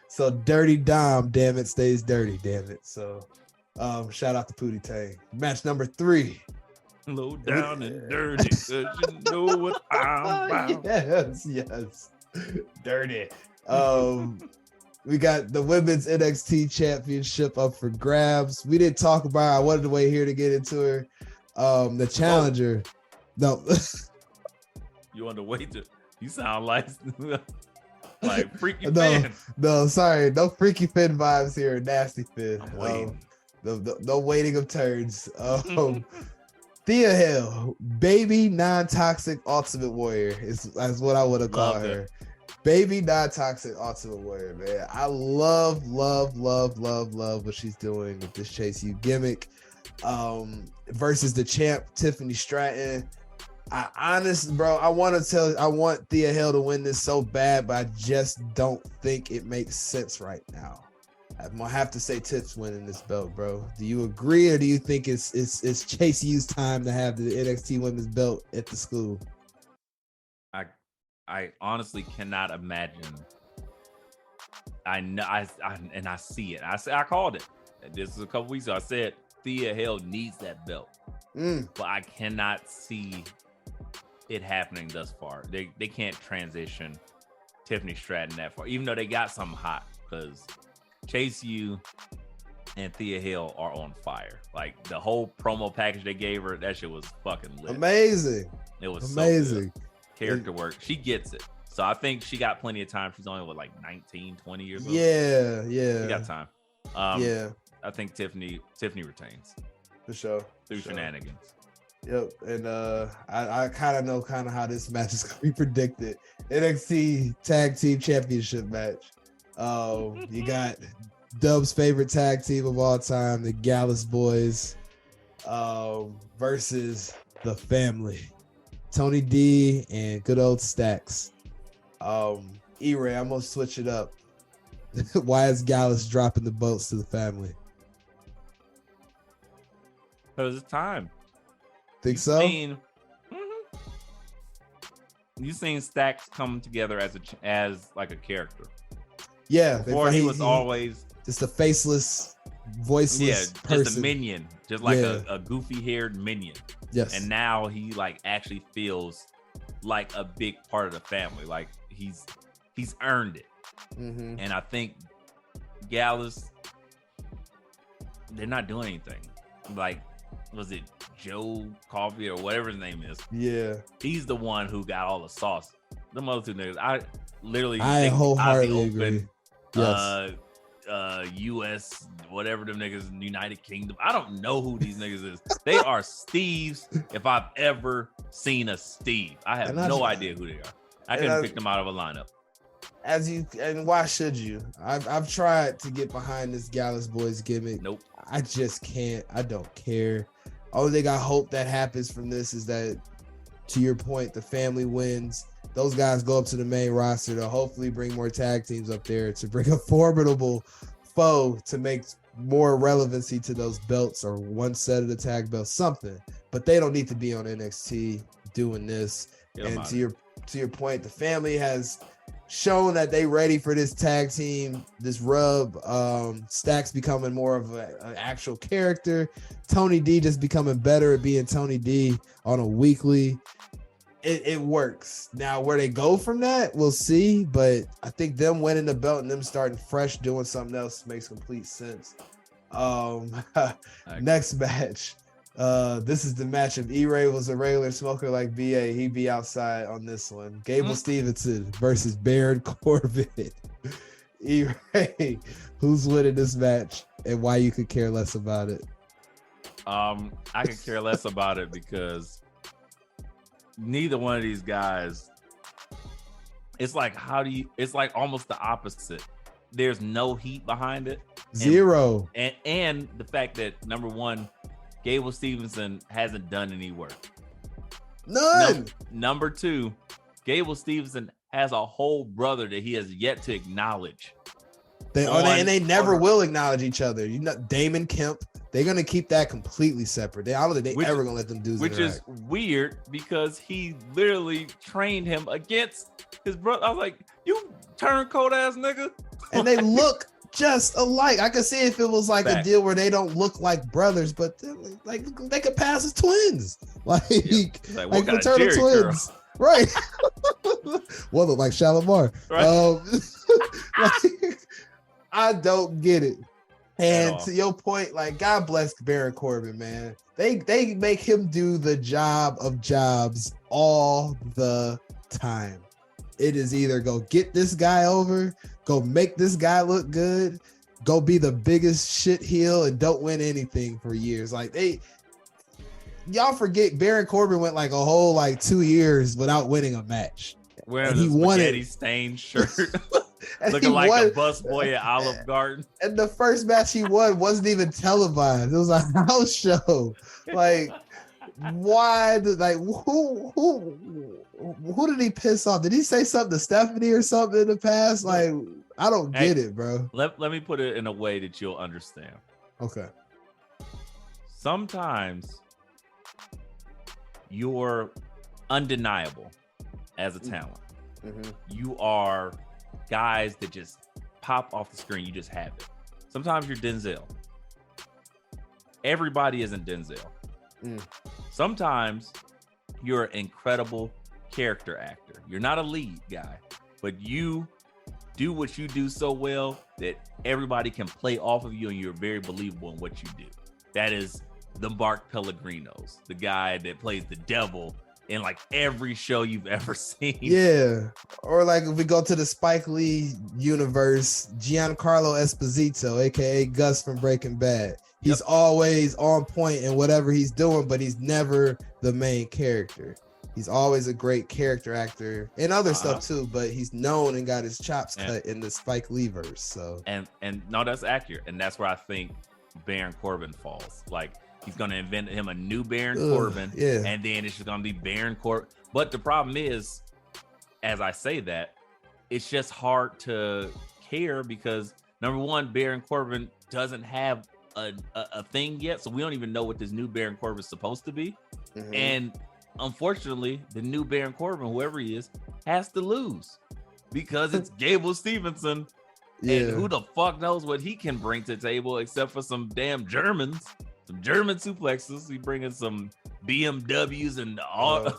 So Dirty Dom, damn it, stays dirty, damn it. So shout out to Pootie Tang. Match number 3. Low down and dirty, cause you know what I'm about. Yes. Dirty. We got the women's NXT championship up for grabs. We didn't talk about her. I wanted to wait here to get into her. The challenger. No. You want to wait to you sound like Freaky Finn. No, sorry. No Freaky Finn vibes here. Nasty Finn. I'm waiting. No waiting of turns. Thea Hale, baby non-toxic Ultimate Warrior is what I would have called her. Baby non-toxic Ultimate Warrior, man. I love what she's doing with this Chase U gimmick. Versus the champ Tiffany Stratton. I want Thea Hale to win this so bad, but I just don't think it makes sense right now. I'm gonna have to say Tiff's winning this belt, bro. Do you agree, or do you think it's Chase U's time to have the NXT Women's Belt at the school? I honestly cannot imagine. I know, and I see it. I called it. This is a couple weeks ago. I said Thea Hale needs that belt, but I cannot see it happening thus far. They can't transition Tiffany Stratton that far, even though they got something hot because Chase U and Thea Hale are on fire. Like the whole promo package they gave her, that shit was fucking lit. Amazing. It was amazing. So character work. She gets it. So I think she got plenty of time. She's only 19, 20 years old. Yeah. She got time. I think Tiffany retains. For sure. Through shenanigans. Yep. And I kind of know how this match is gonna be predicted. NXT Tag Team Championship match. You got Dub's favorite tag team of all time, the Gallus Boys, versus the Family, Tony D and good old Stacks. E-Ray, I'm gonna switch it up. Why is Gallus dropping the belts to the Family? Because it's time. Think so? You've seen Stacks come together as like a character. Yeah, before he was always just a faceless, voiceless person. Just a minion, just like a goofy-haired minion. Yes, and now he actually feels like a big part of the family. Like he's earned it. And I think Gallus, they're not doing anything. like, was it Joe Coffey or whatever his name is? Yeah. He's the one who got all the sauce. Them other two niggas, I wholeheartedly agree. Yes. US, whatever them niggas, United Kingdom. I don't know who these niggas is. They are Steves if I've ever seen a Steve. I have no idea who they are. I couldn't pick them out of a lineup. And why should you? I've tried to get behind this Gallus Boys gimmick. Nope. I just can't. I don't care. Only thing I hope that happens from this is that, to your point, the family wins. Those guys go up to the main roster to hopefully bring more tag teams up there to bring a formidable foe to make more relevancy to those belts or one set of the tag belts, something. But they don't need to be on NXT doing this. And to your point, the family has shown that they ready for this tag team, this rub. Stacks becoming more of an actual character. Tony D just becoming better at being Tony D on a weekly. It works. Now where they go from that, we'll see. But I think them winning the belt and them starting fresh, doing something else makes complete sense. Next match. This is the match. If E-Ray was a regular smoker like BA, he'd be outside on this one. Gable Stevenson versus Baron Corbin. E-Ray, who's winning this match and why you could care less about it? I could care less about it because neither one of these guys, it's like, it's like almost the opposite. There's no heat behind it. Zero. And the fact that, number one, Gable Stevenson hasn't done any work. None. Number two, Gable Stevenson has a whole brother that he has yet to acknowledge. They never will acknowledge each other. You know, Damon Kemp, they're gonna keep that completely separate. I don't think they ever gonna let them do that. Which is weird because he literally trained him against his brother. I was like, you turncoat ass nigga. And they look just alike. I could see if it was like a deal where they don't look like brothers, but like they could pass as twins, like fraternal twins, right? Well, look like Shalimar. Right. I don't get it. And to your point, like, God bless Baron Corbin, man. They make him do the job of jobs all the time. It is either go get this guy over, go make this guy look good, go be the biggest shit heel and don't win anything for years. Like y'all forget Baron Corbin went like a whole 2 years without winning a match. Wearing a spaghetti stained shirt. Looking like a busboy at Olive Garden. And the first match he won wasn't even televised. It was a house show. Like, why? Who did he piss off? Did he say something to Stephanie or something in the past? Like, I don't get it, bro. Let me put it in a way that you'll understand. Okay. Sometimes you're undeniable as a talent. Mm-hmm. You are guys that just pop off the screen. You just have it. Sometimes you're Denzel. Everybody isn't Denzel. Sometimes you're an incredible character actor. You're not a lead guy, but you do what you do so well that everybody can play off of you and you're very believable in what you do. That is the Mark Pellegrinos, the guy that plays the devil in every show you've ever seen. Yeah. Or if we go to the Spike Lee universe, Giancarlo Esposito, aka Gus from Breaking Bad. He's always on point in whatever he's doing, but he's never the main character. He's always a great character actor and other stuff too, but he's known and got his chops cut in the Spike Lee verse. So and no, that's accurate, and that's where I think Baron Corbin falls. He's gonna invent him a new Baron Corbin, and then it's just gonna be Baron Corbin. But the problem is, as I say that, it's just hard to care because number one, Baron Corbin doesn't have a thing yet, so we don't even know what this new Baron Corbin is supposed to be. Mm-hmm. And unfortunately, the new Baron Corbin, whoever he is, has to lose because it's Gable Stevenson. Yeah. And who the fuck knows what he can bring to the table except for some damn Germans, some German suplexes. He bringing some BMWs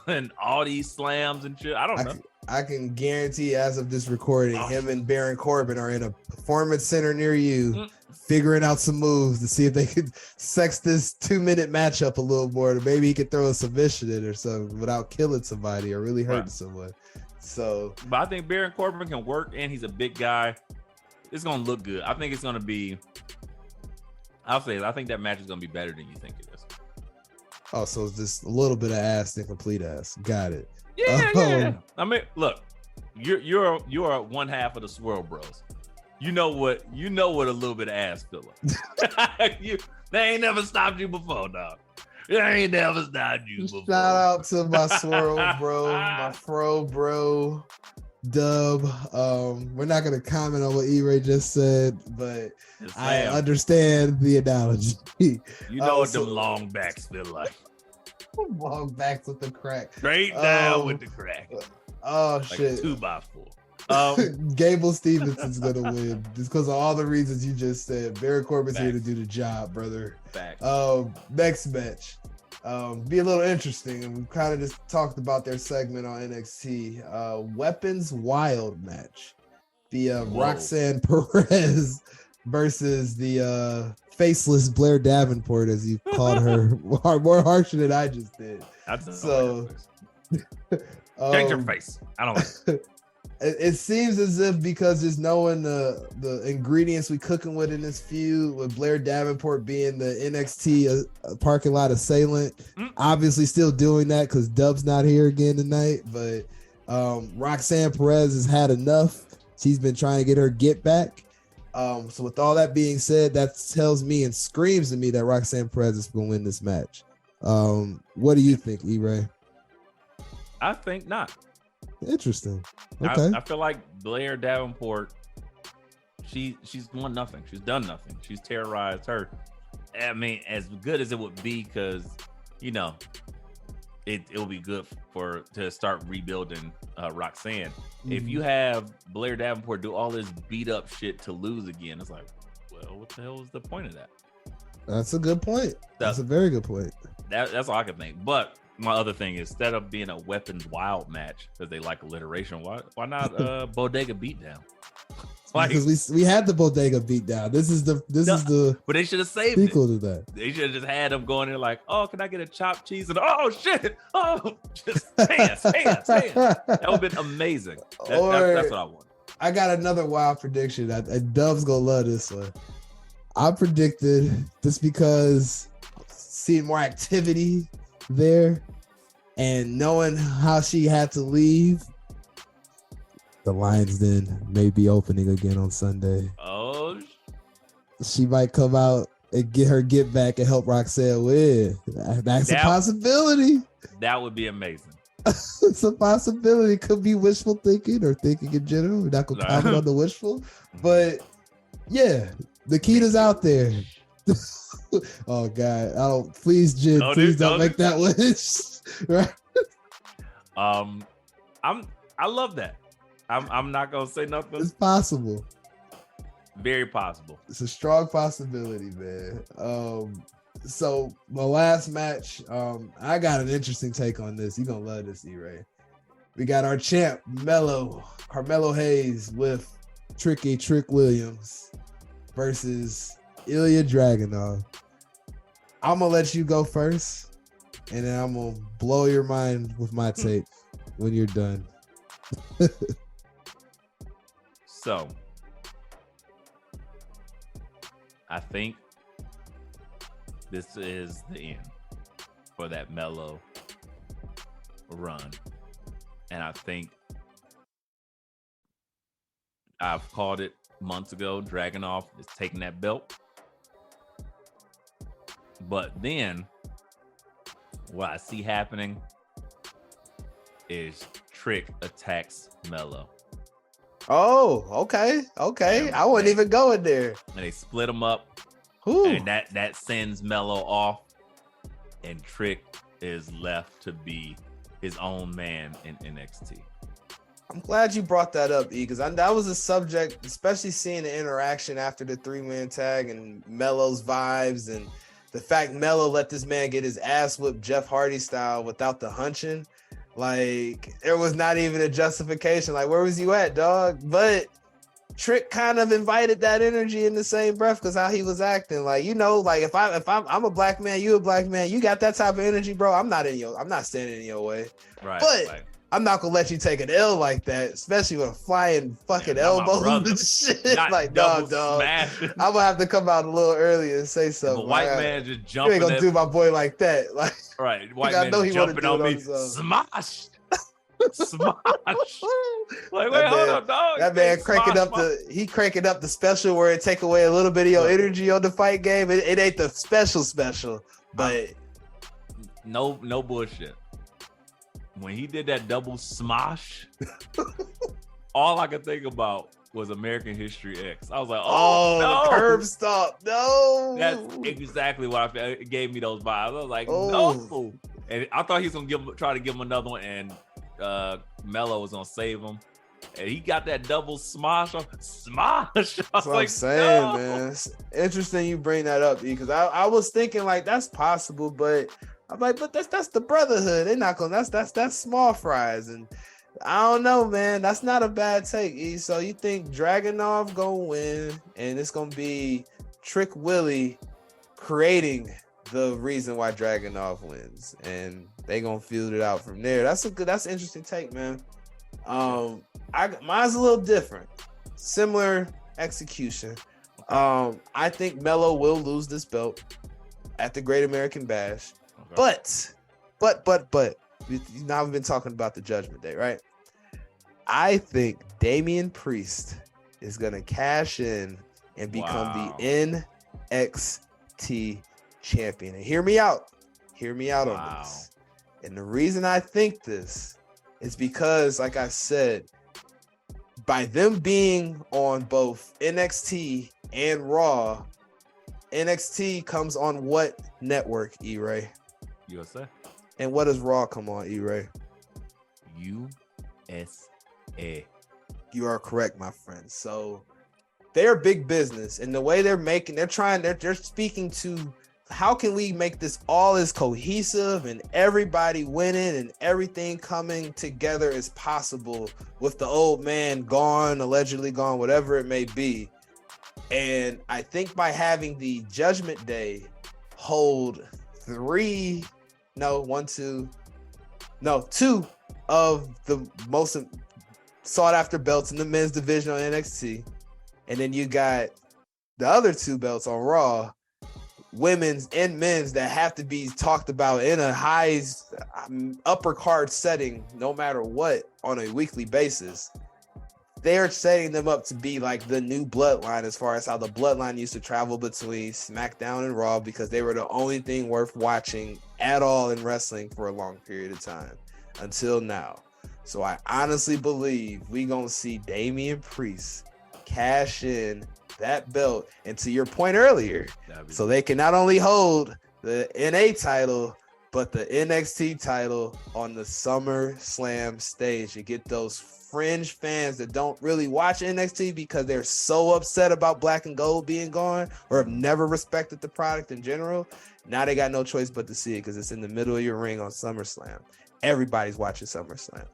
and Audi slams and shit. I don't know. I can guarantee as of this recording, him and Baron Corbin are in a performance center near you figuring out some moves to see if they could sex this 2-minute matchup a little more. Maybe he could throw a submission in or something without killing somebody or really hurting someone. So, but I think Baron Corbin can work, and he's a big guy. It's gonna look good. I think it's gonna be. I'll say it. I think that match is gonna be better than you think it is. Oh, so it's just a little bit of ass than complete ass. Got it. Yeah. I mean, look, you're one half of the Swirl Bros. You know what a little bit of ass feel like. They ain't never stopped you before, dog. They ain't never stopped you before. Shout out to my Swirl bro, my Fro bro, Dub. We're not gonna comment on what E-Ray just said, but I understand the analogy. You know what them long backs feel like. Long backs with the crack. Straight down with the crack. Oh like shit. 2x4. Gable Stevenson's gonna win just because of all the reasons you just said. Baron Corbin's here to do the job, brother. Next match. Be a little interesting, and we kind of just talked about their segment on NXT. Weapons Wild match. The Roxanne Perez versus the faceless Blair Davenport, as you called her, more harsher than I just did. So change your face. I don't like it seems as if because just knowing the ingredients we cooking with in this feud, with Blair Davenport being the NXT parking lot assailant, obviously still doing that because Dub's not here again tonight. But Roxanne Perez has had enough. She's been trying to get her get back. So with all that being said, that tells me and screams to me that Roxanne Perez is going to win this match. What do you think, E-Ray? I think not. Interesting. Okay. I feel like Blair Davenport, she's won nothing. She's done nothing. She's terrorized her. I mean, as good as it would be, because it'll be good to start rebuilding Roxanne. If you have Blair Davenport do all this beat up shit to lose again, it's like, well, what the hell was the point of that? That's a good point. That's a very good point. That's all I can think. But my other thing is, instead of being a Weapons Wild match because they like alliteration, why not Bodega Beatdown? Like, because we had the Bodega Beatdown. This is the but they should have saved sequel it. To that. They should have just had them going there like, oh, can I get a chopped cheese? And oh shit, oh, just hands. That would have been amazing. That's what I want. I got another wild prediction. Dub's gonna love this one. I predicted, just because seeing more activity there and knowing how she had to leave, the Lions Den may be opening again on Sunday. Oh, she might come out and get her get back and help Roxanne win. That's a possibility. That would be amazing. It's a possibility. Could be wishful thinking or thinking in general. We're not gonna comment on the wishful, but yeah, the Nikita's out there. Oh God! Please, Jen, please don't make that wish. Right? I love that. I'm not gonna say nothing. It's possible. Very possible. It's a strong possibility, man. So my last match, I got an interesting take on this. You're gonna love this, E-Ray. We got our champ, Carmelo Hayes with Trick Williams versus Ilya Dragunov. I'm gonna let you go first, and then I'm gonna blow your mind with my take when you're done. So, I think this is the end for that Melo run. And I think I've called it months ago. Dragunov is taking that belt. But then what I see happening is Trick attacks Melo. Oh, okay. I wasn't even going there. And they split them up. Ooh. And that sends Melo off. And Trick is left to be his own man in NXT. I'm glad you brought that up, E, because that was a subject, especially seeing the interaction after the 3-man tag and Melo's vibes and the fact Melo let this man get his ass whipped Jeff Hardy style without the hunching. Like, there was not even a justification. Like, where was you at, dog? But Trick kind of invited that energy in the same breath because how he was acting. Like, you know, like if I'm a black man, you a black man, you got that type of energy, bro. I'm not standing in your way. Right. But like, I'm not gonna let you take an L like that, especially with a flying fucking elbow and shit. Like, no, dog. I'm gonna have to come out a little early and say something. The white man just You jumping. ain't gonna do my boy like that. Like, right, white I man know he wanna jumping do on it me. on his own. Smash. Smash. Like, wait, hold up, dog. That man cranking Smash, up he cranking up the special where it take away a little bit of your energy on the fight game. It ain't the special, but no bullshit. When he did that double smash, all I could think about was American History X. I was like, oh no, the curb stop, no. That's exactly what I felt. It gave me those vibes. I was like, Oh. no. And I thought he was gonna try to give him another one, and Mello was gonna save him. And he got that double smash. Smash. That's what I'm saying, man. It's interesting you bring that up, because I was thinking like that's possible, but I'm like, but that's the brotherhood. They're not gonna. That's small fries, and I don't know, man. That's not a bad take. E. So you think Dragunov gonna win, and it's gonna be Trick Willie creating the reason why Dragunov wins, and they gonna feud it out from there. That's an interesting take, man. Mine's a little different, similar execution. I think Mello will lose this belt at the Great American Bash, but now we've been talking about the Judgment Day, right? I think Damian Priest is gonna cash in and become the NXT champion. And hear me out on this. And the reason I think this is because, like I said, by them being on both NXT and Raw, NXT comes on what network, E-Ray? USA. And what does Raw come on, E-Ray? USA. You are correct, my friend. So they're big business, and the way they're speaking to how can we make this all as cohesive and everybody winning and everything coming together as possible with the old man gone, allegedly gone, whatever it may be. And I think by having the Judgment Day hold two of the most sought after belts in the men's division on NXT, and then you got the other two belts on Raw, women's and men's, that have to be talked about in a high upper card setting no matter what on a weekly basis. They're setting them up to be like the new bloodline as far as how the bloodline used to travel between SmackDown and Raw, because they were the only thing worth watching at all in wrestling for a long period of time until now. So I honestly believe we gonna see Damian Priest cash in that belt, and to your point earlier, so they can not only hold the NA title but the NXT title on the SummerSlam stage, and get those fringe fans that don't really watch NXT because they're so upset about Black and Gold being gone or have never respected the product in general. Now they got no choice but to see it because it's in the middle of your ring on SummerSlam. Everybody's watching SummerSlam.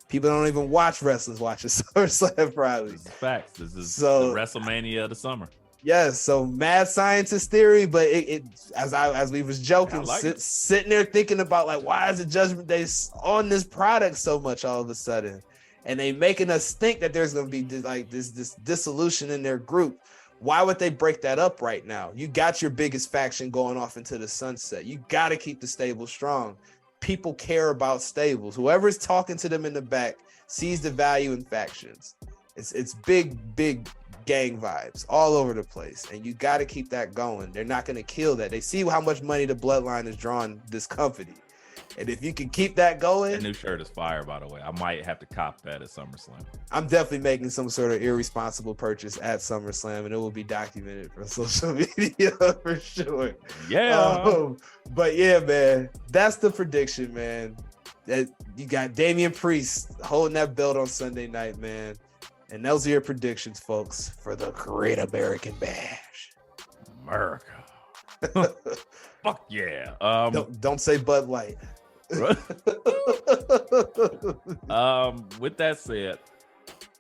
People don't even watch wrestlers watching SummerSlam probably. This is facts. This is So, the WrestleMania of the summer. Yes, so mad scientist theory, but it as we was joking, sitting there thinking about like, why is the Judgment Day on this product so much all of a sudden? And they making us think that there's going to be this dissolution in their group. Why would they break that up right now? You got your biggest faction going off into the sunset. You got to keep the stable strong. People care about stables. Whoever's talking to them in the back sees the value in factions. It's big gang vibes all over the place, and you got to keep that going. They're not going to kill that. They see how much money the bloodline is drawing this company, and if you can keep that going. That new shirt is fire, by the way. I might have to cop that at SummerSlam. I'm definitely making some sort of irresponsible purchase at SummerSlam, and it will be documented for social media for sure. Yeah. But yeah, man, that's the prediction, man. That you got Damian Priest holding that belt on Sunday night, man. And those are your predictions, folks, for the Great American Bash. America. Fuck yeah. Don't say Bud Light. With that said,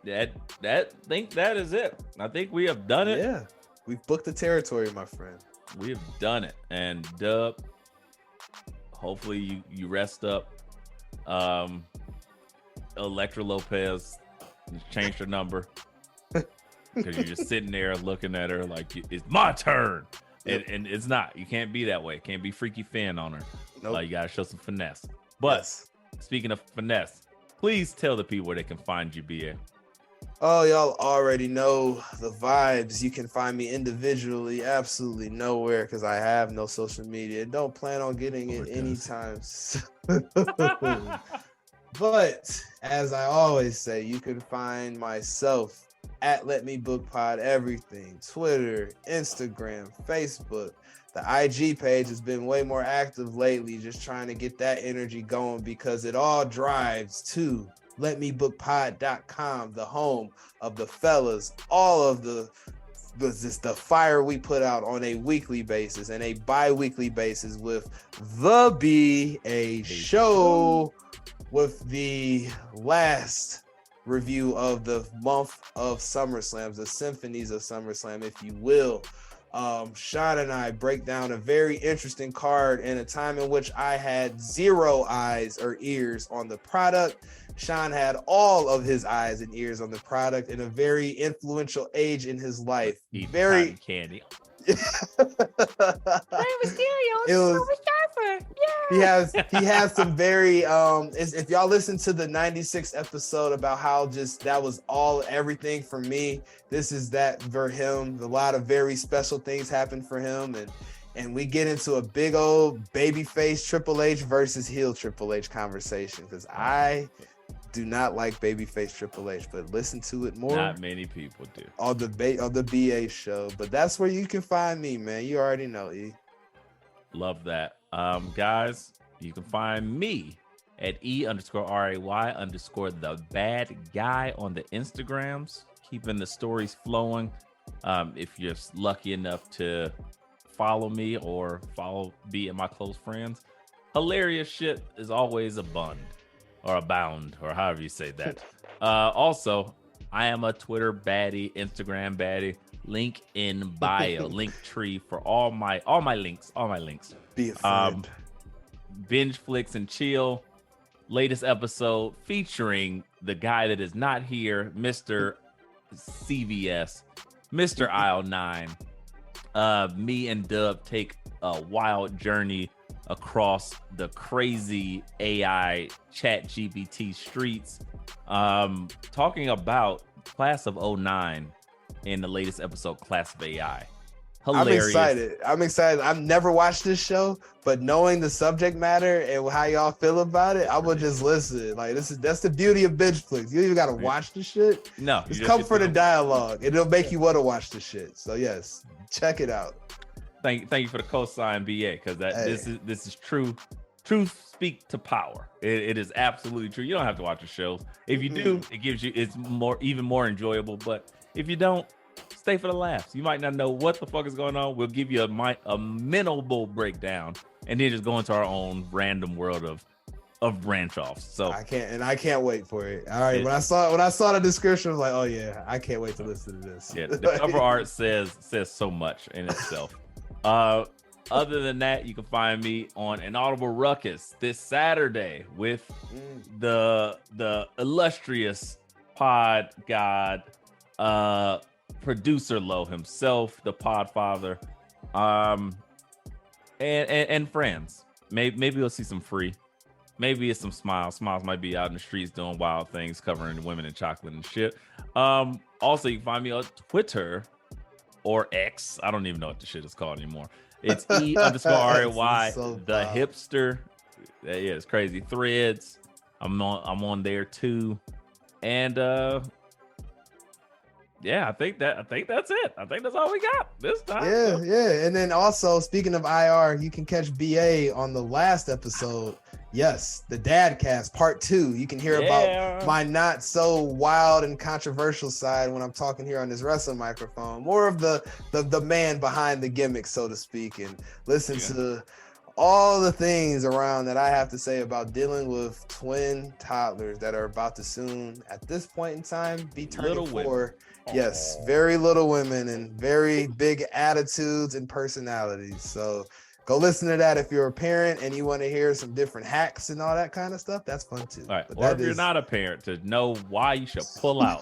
think that is it. I think we have done it. Yeah, we've booked the territory, my friend. We have done it. And Dub, hopefully you rest up. Electra Lopez changed her number because you're just sitting there looking at her like it's my turn. Yep. And it's not. You can't be that way. Can't be Freaky Finn on her. Nope. Like, you gotta show some finesse. But speaking of finesse, please tell the people where they can find you, BA. Oh, y'all already know the vibes. You can find me individually absolutely nowhere because I have no social media and don't plan on getting it anytime soon. But as I always say, you can find myself at Let Me Book Pod everything. Twitter, Instagram, Facebook. The IG page has been way more active lately, just trying to get that energy going because it all drives to letmebookpod.com, the home of the fellas, all of the fire we put out on a weekly basis and a bi-weekly basis with the BA show, with the last review of the month of SummerSlams, the symphonies of SummerSlam, if you will. Sean and I break down a very interesting card in a time in which I had 0 eyes or ears on the product. Sean had all of his eyes and ears on the product in a very influential age in his life. Very candy. Rey Mysterio, Silver Surfer. Yeah. He has some very if y'all listen to the 96 episode about how just that was everything for me, this is that for him. A lot of very special things happened for him, and we get into a big old babyface Triple H versus heel Triple H conversation because I do not like babyface Triple H, but listen to it more. Not many people do. On the BA show, but that's where you can find me, man. You already know, E. Love that. Guys, you can find me at E_RAY_ the bad guy on the Instagrams, keeping the stories flowing. If you're lucky enough to follow me or be in my close friends, hilarious shit is always abound, or however you say that. Also, I am a Twitter baddie, Instagram baddie. Link in bio, link tree for all my links. Be a friend. Binge Flicks and Chill, latest episode featuring the guy that is not here, Mr. CVS, Mr. Aisle 9. Me and Dub take a wild journey across the crazy AI chat GPT streets, talking about Class of 09 in the latest episode, Class of AI. Hilarious. I'm excited. I've never watched this show, but knowing the subject matter and how y'all feel about it, I will just listen. Like that's the beauty of binge flicks. You don't even gotta watch the shit. No, just come for the dialogue. It'll make you want to watch the shit. So yes, check it out. Thank you for the cosign, BA, because this is true. Truth speak to power. It is absolutely true. You don't have to watch the shows. If you do, it's even more enjoyable. But if you don't, stay for the laughs. You might not know what the fuck is going on. We'll give you a minimal breakdown, and then just go into our own random world of branch offs. So I can't wait for it. All right, when I saw the description, I was like, oh yeah, I can't wait to listen to this. Yeah, the cover art says so much in itself. Other than that, you can find me on an Audible Ruckus this Saturday with the illustrious pod god, producer Low himself, the Podfather, and friends. Maybe we'll see some free. Maybe it's some Smiles. Smiles might be out in the streets doing wild things, covering women in chocolate and shit. Also, you can find me on Twitter or X. I don't even know what the shit is called anymore. It's E_RAY, so the hipster. Yeah, it's crazy. Threads. I'm on there too. And yeah, I think that's it. I think that's all we got this time. Yeah. And then also, speaking of IR, you can catch BA on the last episode. Yes, the Dadcast Part 2. You can hear about my not so wild and controversial side when I'm talking here on this wrestling microphone. More of the man behind the gimmick, so to speak, and listen to all the things around that I have to say about dealing with twin toddlers that are about to soon, at this point in time, be turning four. Yes, very little women and very big attitudes and personalities. So go listen to that if you're a parent and you want to hear some different hacks and all that kind of stuff. That's fun too. All right. But Or if you're not a parent, to know why you should pull out.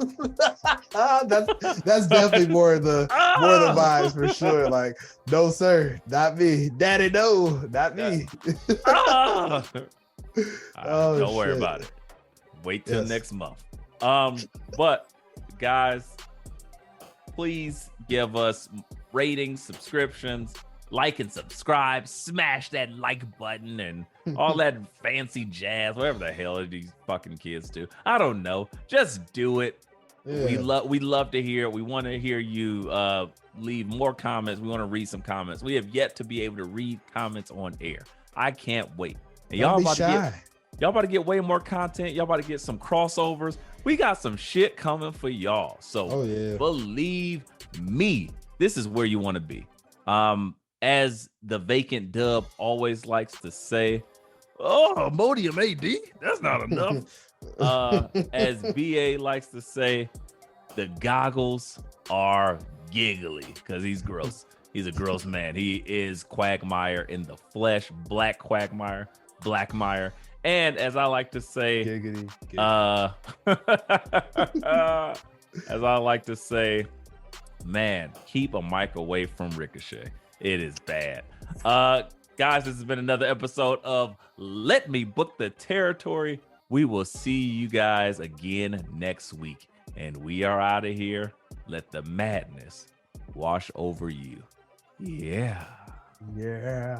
that's definitely more of the vibes for sure. Like, no, sir, not me. Daddy, no, not me. Don't worry about it. Wait till next month. But guys, please give us ratings, subscriptions, like and subscribe, smash that like button and all that fancy jazz, whatever the hell these fucking kids do. I don't know. Just do it. Yeah. We love to hear it. We want to hear you leave more comments. We want to read some comments. We have yet to be able to read comments on air. I can't wait. And y'all about to get way more content. Y'all about to get some crossovers. We got some shit coming for y'all. So believe me, this is where you want to be. As the vacant dub always likes to say, Modium AD, that's not enough. As BA likes to say, the goggles are giggly because he's gross. He's a gross man. He is Quagmire in the flesh, Black Quagmire, Blackmire. And as I like to say, giggity. As I like to say, man, keep a mic away from Ricochet. It is bad. Guys, this has been another episode of Let Me Book the Territory. We will see you guys again next week. And we are out of here. Let the madness wash over you. Yeah. Yeah.